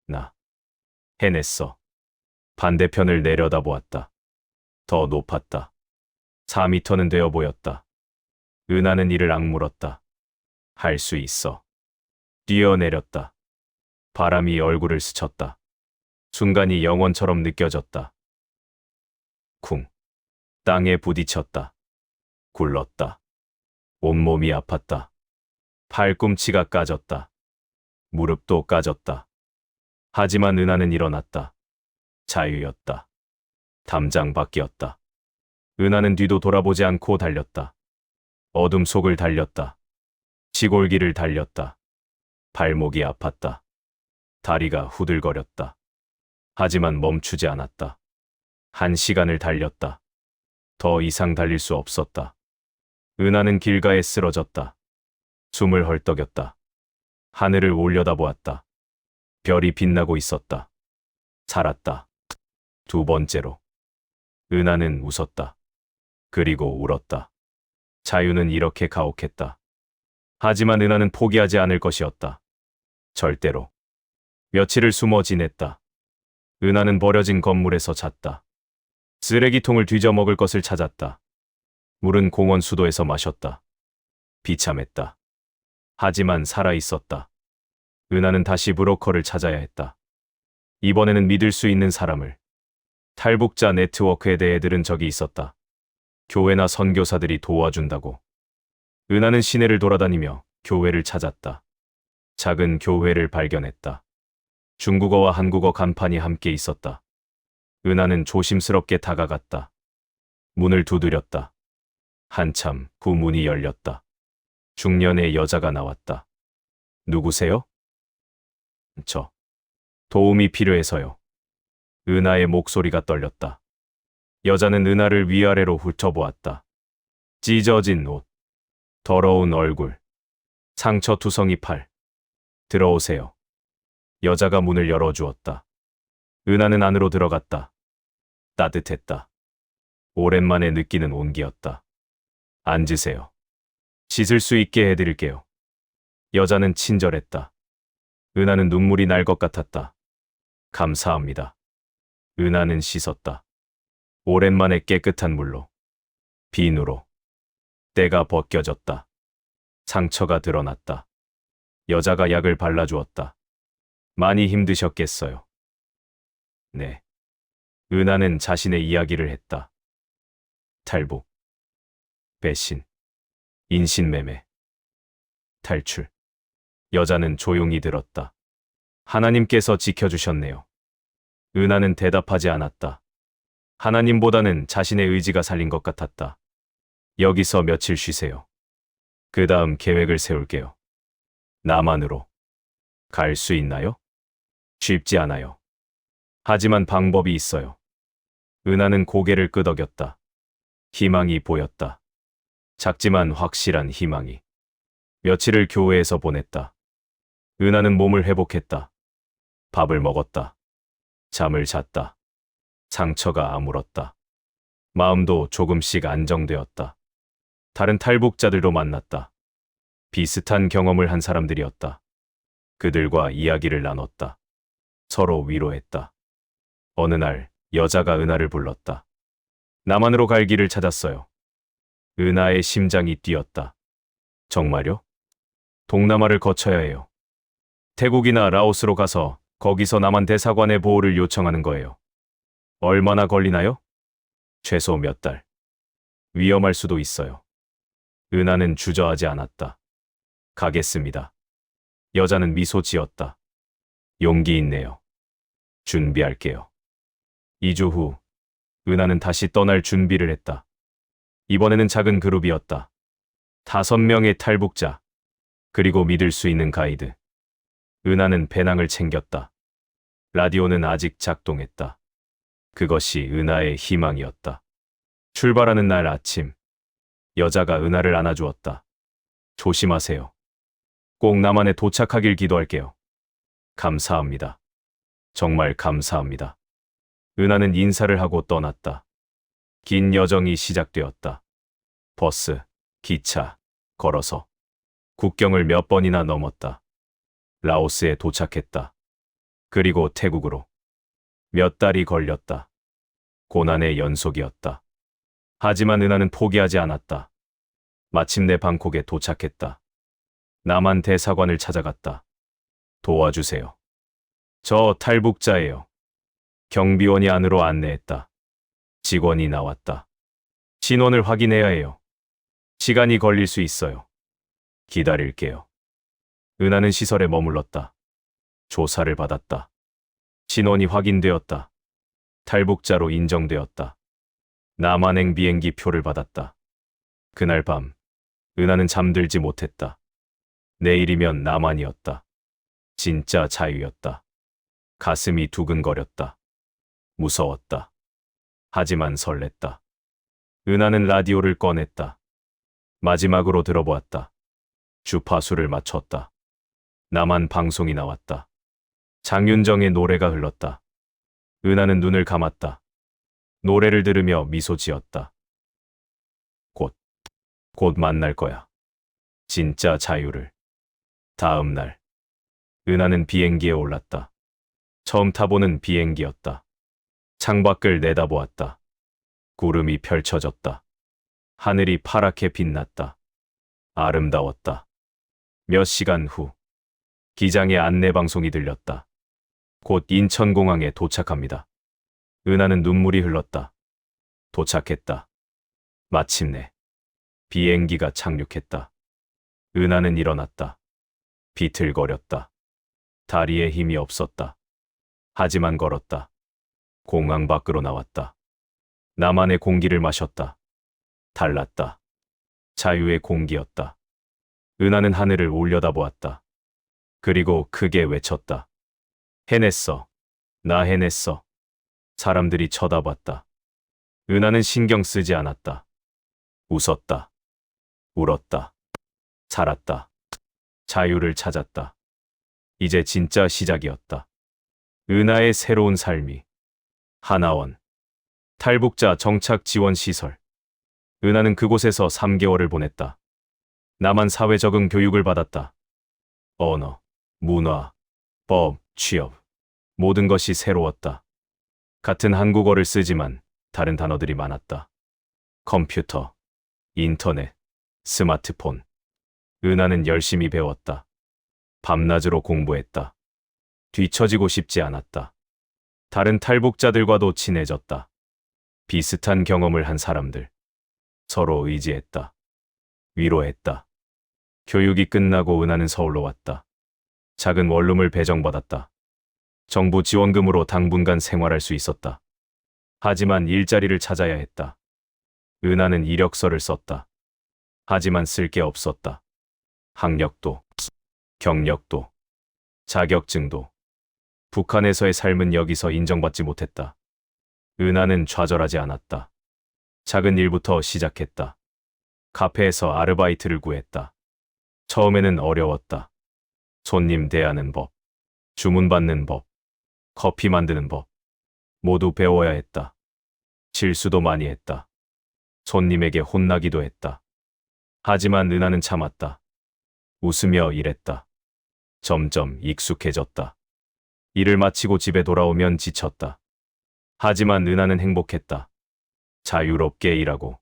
나 해냈어. 반대편을 내려다보았다. 더 높았다. 4미터는 되어 보였다. 은하는 이를 악물었다. 할 수 있어. 뛰어내렸다. 바람이 얼굴을 스쳤다. 순간이 영원처럼 느껴졌다. 쿵. 땅에 부딪혔다. 굴렀다. 온몸이 아팠다. 팔꿈치가 까졌다. 무릎도 까졌다. 하지만 은하는 일어났다. 자유였다. 담장 밖이었다. 은하는 뒤도 돌아보지 않고 달렸다. 어둠 속을 달렸다. 시골길을 달렸다. 발목이 아팠다. 다리가 후들거렸다. 하지만 멈추지 않았다. 1시간을 달렸다. 더 이상 달릴 수 없었다. 은하는 길가에 쓰러졌다. 숨을 헐떡였다. 하늘을 올려다보았다. 별이 빛나고 있었다. 살았다. 두 번째로. 은하는 웃었다. 그리고 울었다. 자유는 이렇게 가혹했다. 하지만 은하는 포기하지 않을 것이었다. 절대로. 며칠을 숨어 지냈다. 은하는 버려진 건물에서 잤다. 쓰레기통을 뒤져 먹을 것을 찾았다. 물은 공원 수도에서 마셨다. 비참했다. 하지만 살아있었다. 은하는 다시 브로커를 찾아야 했다. 이번에는 믿을 수 있는 사람을. 탈북자 네트워크에 대해 들은 적이 있었다. 교회나 선교사들이 도와준다고. 은하는 시내를 돌아다니며 교회를 찾았다. 작은 교회를 발견했다. 중국어와 한국어 간판이 함께 있었다. 은하는 조심스럽게 다가갔다. 문을 두드렸다. 한참 후 문이 열렸다. 중년의 여자가 나왔다. 누구세요? 저. 도움이 필요해서요. 은하의 목소리가 떨렸다. 여자는 은하를 위아래로 훑어보았다. 찢어진 옷, 더러운 얼굴, 상처투성이 팔. 들어오세요. 여자가 문을 열어주었다. 은하는 안으로 들어갔다. 따뜻했다. 오랜만에 느끼는 온기였다. 앉으세요. 씻을 수 있게 해드릴게요. 여자는 친절했다. 은하는 눈물이 날 것 같았다. 감사합니다. 은하는 씻었다. 오랜만에 깨끗한 물로. 비누로. 때가 벗겨졌다. 상처가 드러났다. 여자가 약을 발라주었다. 많이 힘드셨겠어요. 네. 은하는 자신의 이야기를 했다. 탈북, 배신, 인신매매, 탈출. 여자는 조용히 들었다. 하나님께서 지켜주셨네요. 은하는 대답하지 않았다. 하나님보다는 자신의 의지가 살린 것 같았다. 여기서 며칠 쉬세요. 그 다음 계획을 세울게요. 남한으로. 갈 수 있나요? 쉽지 않아요. 하지만 방법이 있어요. 은하는 고개를 끄덕였다. 희망이 보였다. 작지만 확실한 희망이. 며칠을 교회에서 보냈다. 은하는 몸을 회복했다. 밥을 먹었다. 잠을 잤다. 상처가 아물었다. 마음도 조금씩 안정되었다. 다른 탈북자들도 만났다. 비슷한 경험을 한 사람들이었다. 그들과 이야기를 나눴다. 서로 위로했다. 어느 날 여자가 은하를 불렀다. 남한으로 갈 길을 찾았어요. 은하의 심장이 뛰었다. 정말요? 동남아를 거쳐야 해요. 태국이나 라오스로 가서 거기서 남한 대사관의 보호를 요청하는 거예요. 얼마나 걸리나요? 최소 몇 달. 위험할 수도 있어요. 은하는 주저하지 않았다. 가겠습니다. 여자는 미소 지었다. 용기 있네요. 준비할게요. 2주 후, 은하는 다시 떠날 준비를 했다. 이번에는 작은 그룹이었다. 5명의 탈북자, 그리고 믿을 수 있는 가이드. 은하는 배낭을 챙겼다. 라디오는 아직 작동했다. 그것이 은하의 희망이었다. 출발하는 날 아침, 여자가 은하를 안아주었다. 조심하세요. 꼭 남한에 도착하길 기도할게요. 감사합니다. 정말 감사합니다. 은하는 인사를 하고 떠났다. 긴 여정이 시작되었다. 버스, 기차, 걸어서 국경을 몇 번이나 넘었다. 라오스에 도착했다. 그리고 태국으로. 몇 달이 걸렸다. 고난의 연속이었다. 하지만 은하는 포기하지 않았다. 마침내 방콕에 도착했다. 남한 대사관을 찾아갔다. 도와주세요. 저 탈북자예요. 경비원이 안으로 안내했다. 직원이 나왔다. 신원을 확인해야 해요. 시간이 걸릴 수 있어요. 기다릴게요. 은하는 시설에 머물렀다. 조사를 받았다. 신원이 확인되었다. 탈북자로 인정되었다. 남한행 비행기 표를 받았다. 그날 밤, 은하는 잠들지 못했다. 내일이면 남한이었다. 진짜 자유였다. 가슴이 두근거렸다. 무서웠다. 하지만 설렜다. 은하는 라디오를 꺼냈다. 마지막으로 들어보았다. 주파수를 맞췄다. 남한 방송이 나왔다. 장윤정의 노래가 흘렀다. 은하는 눈을 감았다. 노래를 들으며 미소 지었다. 곧 만날 거야. 진짜 자유를. 다음 날, 은하는 비행기에 올랐다. 처음 타보는 비행기였다. 창밖을 내다보았다. 구름이 펼쳐졌다. 하늘이 파랗게 빛났다. 아름다웠다. 몇 시간 후, 기장의 안내방송이 들렸다. 곧 인천공항에 도착합니다. 은하는 눈물이 흘렀다. 도착했다. 마침내 비행기가 착륙했다. 은하는 일어났다. 비틀거렸다. 다리에 힘이 없었다. 하지만 걸었다. 공항 밖으로 나왔다. 나만의 공기를 마셨다. 달랐다. 자유의 공기였다. 은하는 하늘을 올려다보았다. 그리고 크게 외쳤다. 해냈어. 나 해냈어. 사람들이 쳐다봤다. 은하는 신경 쓰지 않았다. 웃었다. 울었다. 살았다. 자유를 찾았다. 이제 진짜 시작이었다. 은하의 새로운 삶이. 하나원. 탈북자 정착 지원 시설. 은하는 그곳에서 3개월을 보냈다. 남한 사회 적응 교육을 받았다. 언어, 문화, 법, 취업. 모든 것이 새로웠다. 같은 한국어를 쓰지만 다른 단어들이 많았다. 컴퓨터, 인터넷, 스마트폰. 은하는 열심히 배웠다. 밤낮으로 공부했다. 뒤처지고 싶지 않았다. 다른 탈북자들과도 친해졌다. 비슷한 경험을 한 사람들. 서로 의지했다. 위로했다. 교육이 끝나고 은하는 서울로 왔다. 작은 원룸을 배정받았다. 정부 지원금으로 당분간 생활할 수 있었다. 하지만 일자리를 찾아야 했다. 은하는 이력서를 썼다. 하지만 쓸 게 없었다. 학력도, 경력도, 자격증도. 북한에서의 삶은 여기서 인정받지 못했다. 은하는 좌절하지 않았다. 작은 일부터 시작했다. 카페에서 아르바이트를 구했다. 처음에는 어려웠다. 손님 대하는 법, 주문 받는 법, 커피 만드는 법. 모두 배워야 했다. 실수도 많이 했다. 손님에게 혼나기도 했다. 하지만 은하는 참았다. 웃으며 일했다. 점점 익숙해졌다. 일을 마치고 집에 돌아오면 지쳤다. 하지만 은하는 행복했다. 자유롭게 일하고,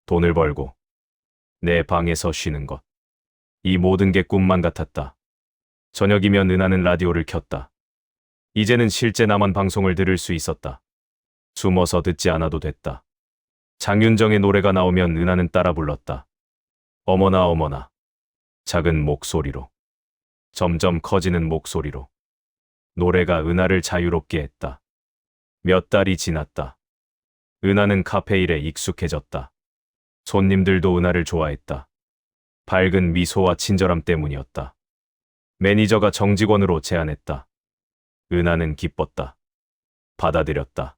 돈을 벌고, 내 방에서 쉬는 것. 이 모든 게 꿈만 같았다. 저녁이면 은하는 라디오를 켰다. 이제는 실제 나만 방송을 들을 수 있었다. 숨어서 듣지 않아도 됐다. 장윤정의 노래가 나오면 은하는 따라 불렀다. 어머나 어머나. 작은 목소리로. 점점 커지는 목소리로. 노래가 은하를 자유롭게 했다. 몇 달이 지났다. 은하는 카페 일에 익숙해졌다. 손님들도 은하를 좋아했다. 밝은 미소와 친절함 때문이었다. 매니저가 정직원으로 제안했다. 은하는 기뻤다. 받아들였다.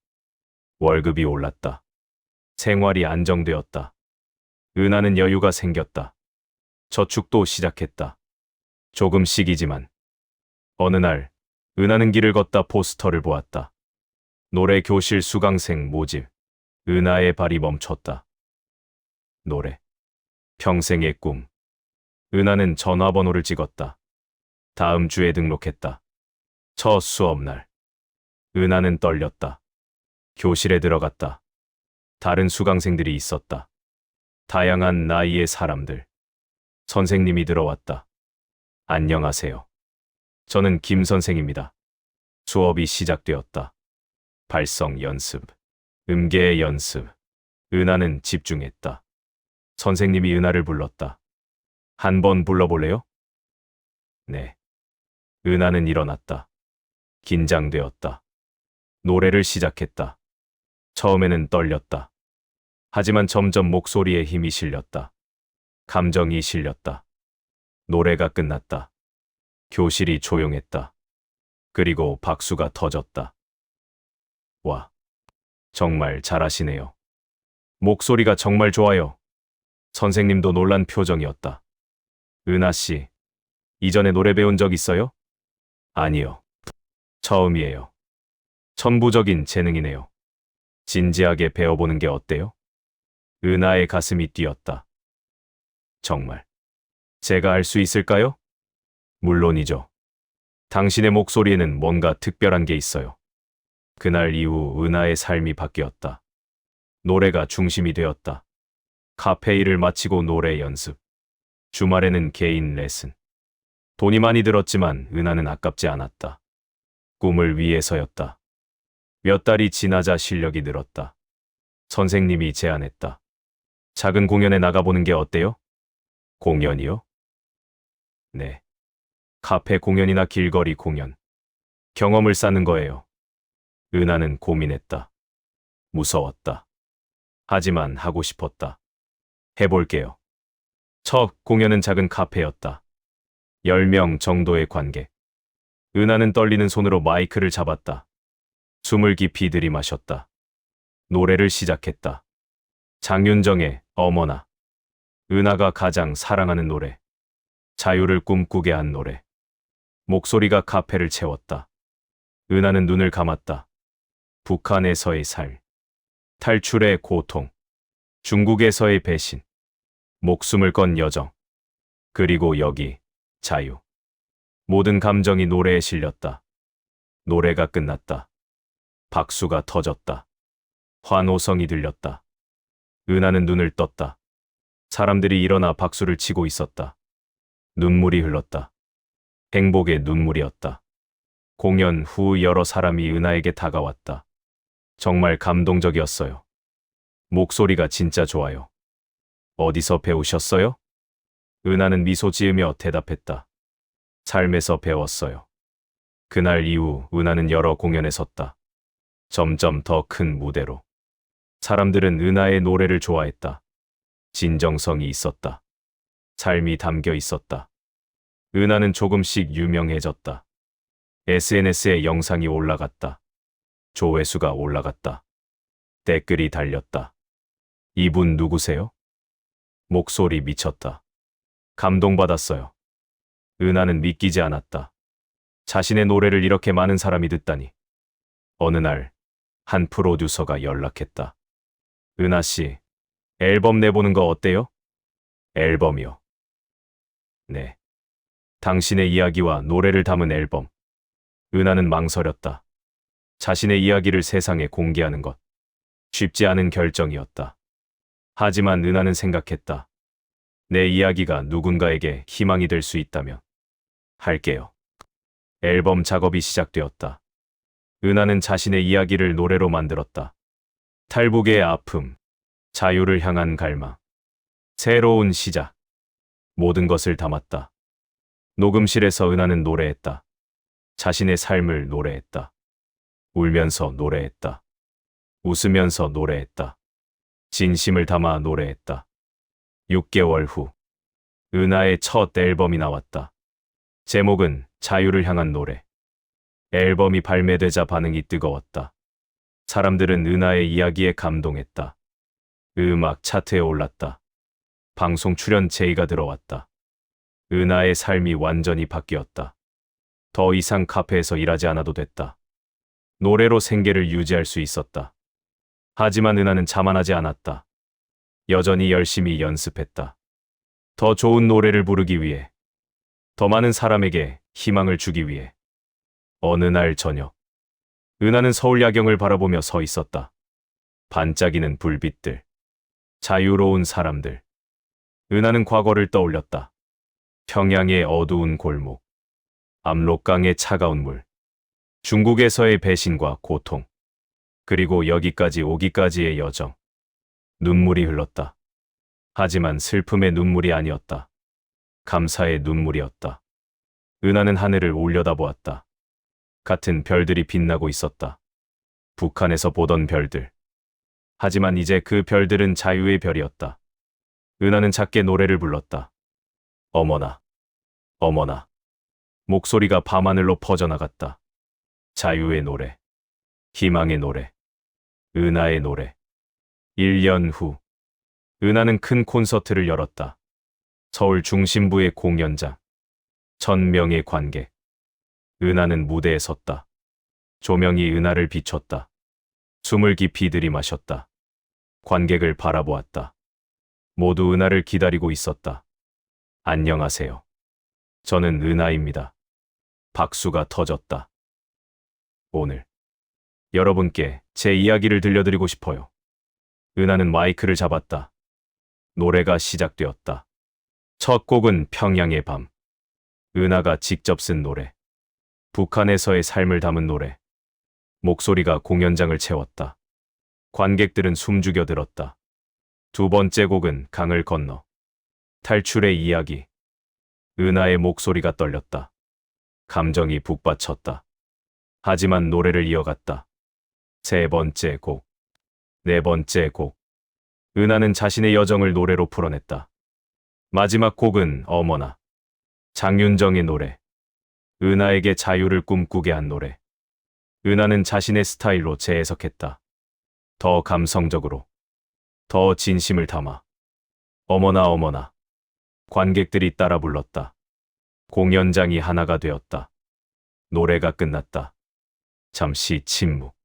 월급이 올랐다. 생활이 안정되었다. 은하는 여유가 생겼다. 저축도 시작했다. 조금씩이지만. 어느 날, 은하는 길을 걷다 포스터를 보았다. 노래 교실 수강생 모집. 은하의 발이 멈췄다. 노래. 평생의 꿈. 은하는 전화번호를 찍었다. 다음 주에 등록했다. 첫 수업날. 은하는 떨렸다. 교실에 들어갔다. 다른 수강생들이 있었다. 다양한 나이의 사람들. 선생님이 들어왔다. 안녕하세요. 저는 김 선생입니다. 수업이 시작되었다. 발성 연습, 음계의 연습. 은하는 집중했다. 선생님이 은하를 불렀다. 한번 불러볼래요? 네. 은하는 일어났다. 긴장되었다. 노래를 시작했다. 처음에는 떨렸다. 하지만 점점 목소리에 힘이 실렸다. 감정이 실렸다. 노래가 끝났다. 교실이 조용했다. 그리고 박수가 터졌다. 와, 정말 잘하시네요. 목소리가 정말 좋아요. 선생님도 놀란 표정이었다. 은하 씨, 이전에 노래 배운 적 있어요? 아니요. 처음이에요. 천부적인 재능이네요. 진지하게 배워보는 게 어때요? 은하의 가슴이 뛰었다. 정말. 제가 할 수 있을까요? 물론이죠. 당신의 목소리에는 뭔가 특별한 게 있어요. 그날 이후 은하의 삶이 바뀌었다. 노래가 중심이 되었다. 카페 일을 마치고 노래 연습. 주말에는 개인 레슨. 돈이 많이 들었지만 은하는 아깝지 않았다. 꿈을 위해서였다. 몇 달이 지나자 실력이 늘었다. 선생님이 제안했다. 작은 공연에 나가보는 게 어때요? 공연이요? 네. 카페 공연이나 길거리 공연. 경험을 쌓는 거예요. 은하는 고민했다. 무서웠다. 하지만 하고 싶었다. 해볼게요. 첫 공연은 작은 카페였다. 10명 정도의 관객. 은하는 떨리는 손으로 마이크를 잡았다. 숨을 깊이 들이마셨다. 노래를 시작했다. 장윤정의 어머나. 은하가 가장 사랑하는 노래. 자유를 꿈꾸게 한 노래. 목소리가 카페를 채웠다. 은하는 눈을 감았다. 북한에서의 살. 탈출의 고통. 중국에서의 배신. 목숨을 건 여정. 그리고 여기, 자유. 모든 감정이 노래에 실렸다. 노래가 끝났다. 박수가 터졌다. 환호성이 들렸다. 은하는 눈을 떴다. 사람들이 일어나 박수를 치고 있었다. 눈물이 흘렀다. 행복의 눈물이었다. 공연 후 여러 사람이 은하에게 다가왔다. 정말 감동적이었어요. 목소리가 진짜 좋아요. 어디서 배우셨어요? 은하는 미소 지으며 대답했다. 삶에서 배웠어요. 그날 이후 은하는 여러 공연에 섰다. 점점 더 큰 무대로. 사람들은 은하의 노래를 좋아했다. 진정성이 있었다. 삶이 담겨 있었다. 은하는 조금씩 유명해졌다. SNS에 영상이 올라갔다. 조회수가 올라갔다. 댓글이 달렸다. 이분 누구세요? 목소리 미쳤다. 감동받았어요. 은하는 믿기지 않았다. 자신의 노래를 이렇게 많은 사람이 듣다니. 어느 날, 한 프로듀서가 연락했다. 은하 씨, 앨범 내보는 거 어때요? 앨범이요. 네. 당신의 이야기와 노래를 담은 앨범. 은하는 망설였다. 자신의 이야기를 세상에 공개하는 것. 쉽지 않은 결정이었다. 하지만 은하는 생각했다. 내 이야기가 누군가에게 희망이 될 수 있다면 할게요. 앨범 작업이 시작되었다. 은하는 자신의 이야기를 노래로 만들었다. 탈북의 아픔, 자유를 향한 갈망, 새로운 시작. 모든 것을 담았다. 녹음실에서 은하는 노래했다. 자신의 삶을 노래했다. 울면서 노래했다. 웃으면서 노래했다. 진심을 담아 노래했다. 6개월 후, 은하의 첫 앨범이 나왔다. 제목은 자유를 향한 노래. 앨범이 발매되자 반응이 뜨거웠다. 사람들은 은하의 이야기에 감동했다. 음악 차트에 올랐다. 방송 출연 제의가 들어왔다. 은하의 삶이 완전히 바뀌었다. 더 이상 카페에서 일하지 않아도 됐다. 노래로 생계를 유지할 수 있었다. 하지만 은하는 자만하지 않았다. 여전히 열심히 연습했다. 더 좋은 노래를 부르기 위해, 더 많은 사람에게 희망을 주기 위해. 어느 날 저녁, 은하는 서울 야경을 바라보며 서 있었다. 반짝이는 불빛들, 자유로운 사람들. 은하는 과거를 떠올렸다. 평양의 어두운 골목, 압록강의 차가운 물, 중국에서의 배신과 고통, 그리고 여기까지 오기까지의 여정. 눈물이 흘렀다. 하지만 슬픔의 눈물이 아니었다. 감사의 눈물이었다. 은하는 하늘을 올려다보았다. 같은 별들이 빛나고 있었다. 북한에서 보던 별들. 하지만 이제 그 별들은 자유의 별이었다. 은하는 작게 노래를 불렀다. 어머나, 어머나. 목소리가 밤하늘로 퍼져나갔다. 자유의 노래, 희망의 노래, 은하의 노래. 1년 후, 은하는 큰 콘서트를 열었다. 서울 중심부의 공연장, 1000명의 관객. 은하는 무대에 섰다. 조명이 은하를 비췄다. 숨을 깊이 들이마셨다. 관객을 바라보았다. 모두 은하를 기다리고 있었다. 안녕하세요. 저는 은하입니다. 박수가 터졌다. 오늘 여러분께 제 이야기를 들려드리고 싶어요. 은하는 마이크를 잡았다. 노래가 시작되었다. 첫 곡은 평양의 밤. 은하가 직접 쓴 노래. 북한에서의 삶을 담은 노래. 목소리가 공연장을 채웠다. 관객들은 숨죽여 들었다. 두 번째 곡은 강을 건너. 탈출의 이야기. 은하의 목소리가 떨렸다. 감정이 북받쳤다. 하지만 노래를 이어갔다. 세 번째 곡. 네 번째 곡. 은하는 자신의 여정을 노래로 풀어냈다. 마지막 곡은 어머나. 장윤정의 노래. 은하에게 자유를 꿈꾸게 한 노래. 은하는 자신의 스타일로 재해석했다. 더 감성적으로. 더 진심을 담아. 어머나 어머나. 관객들이 따라 불렀다. 공연장이 하나가 되었다. 노래가 끝났다. 잠시 침묵.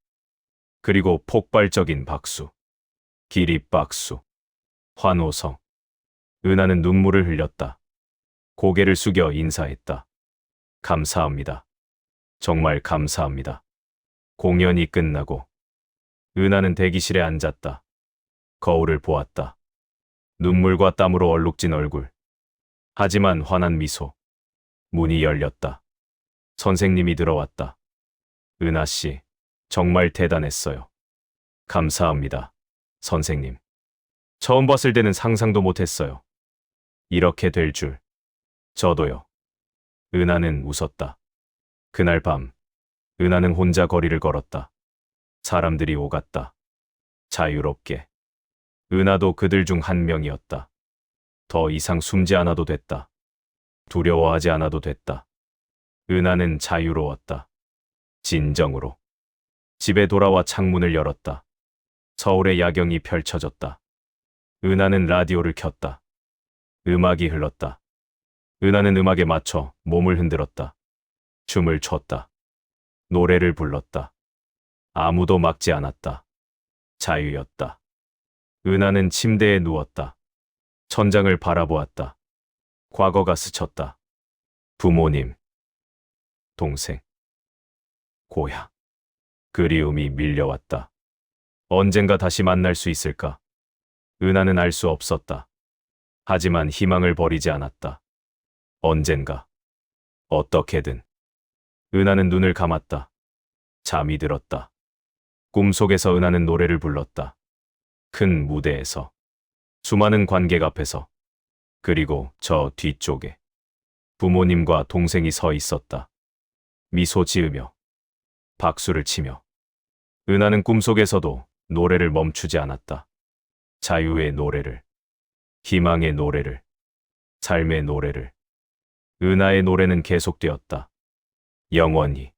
그리고 폭발적인 박수. 기립박수. 환호성. 은하는 눈물을 흘렸다. 고개를 숙여 인사했다. 감사합니다. 정말 감사합니다. 공연이 끝나고 은하는 대기실에 앉았다. 거울을 보았다. 눈물과 땀으로 얼룩진 얼굴. 하지만 환한 미소. 문이 열렸다. 선생님이 들어왔다. 은하 씨, 정말 대단했어요. 감사합니다, 선생님. 처음 봤을 때는 상상도 못했어요. 이렇게 될 줄. 저도요. 은하는 웃었다. 그날 밤, 은하는 혼자 거리를 걸었다. 사람들이 오갔다. 자유롭게. 은하도 그들 중 한 명이었다. 더 이상 숨지 않아도 됐다. 두려워하지 않아도 됐다. 은하는 자유로웠다. 진정으로. 집에 돌아와 창문을 열었다. 서울의 야경이 펼쳐졌다. 은하는 라디오를 켰다. 음악이 흘렀다. 은하는 음악에 맞춰 몸을 흔들었다. 춤을 췄다. 노래를 불렀다. 아무도 막지 않았다. 자유였다. 은하는 침대에 누웠다. 천장을 바라보았다. 과거가 스쳤다. 부모님, 동생, 고향. 그리움이 밀려왔다. 언젠가 다시 만날 수 있을까? 은하는 알 수 없었다. 하지만 희망을 버리지 않았다. 언젠가, 어떻게든. 은하는 눈을 감았다. 잠이 들었다. 꿈속에서 은하는 노래를 불렀다. 큰 무대에서, 수많은 관객 앞에서, 그리고 저 뒤쪽에 부모님과 동생이 서 있었다. 미소 지으며, 박수를 치며. 은하는 꿈속에서도 노래를 멈추지 않았다. 자유의 노래를, 희망의 노래를, 삶의 노래를. 은하의 노래는 계속되었다. 영원히.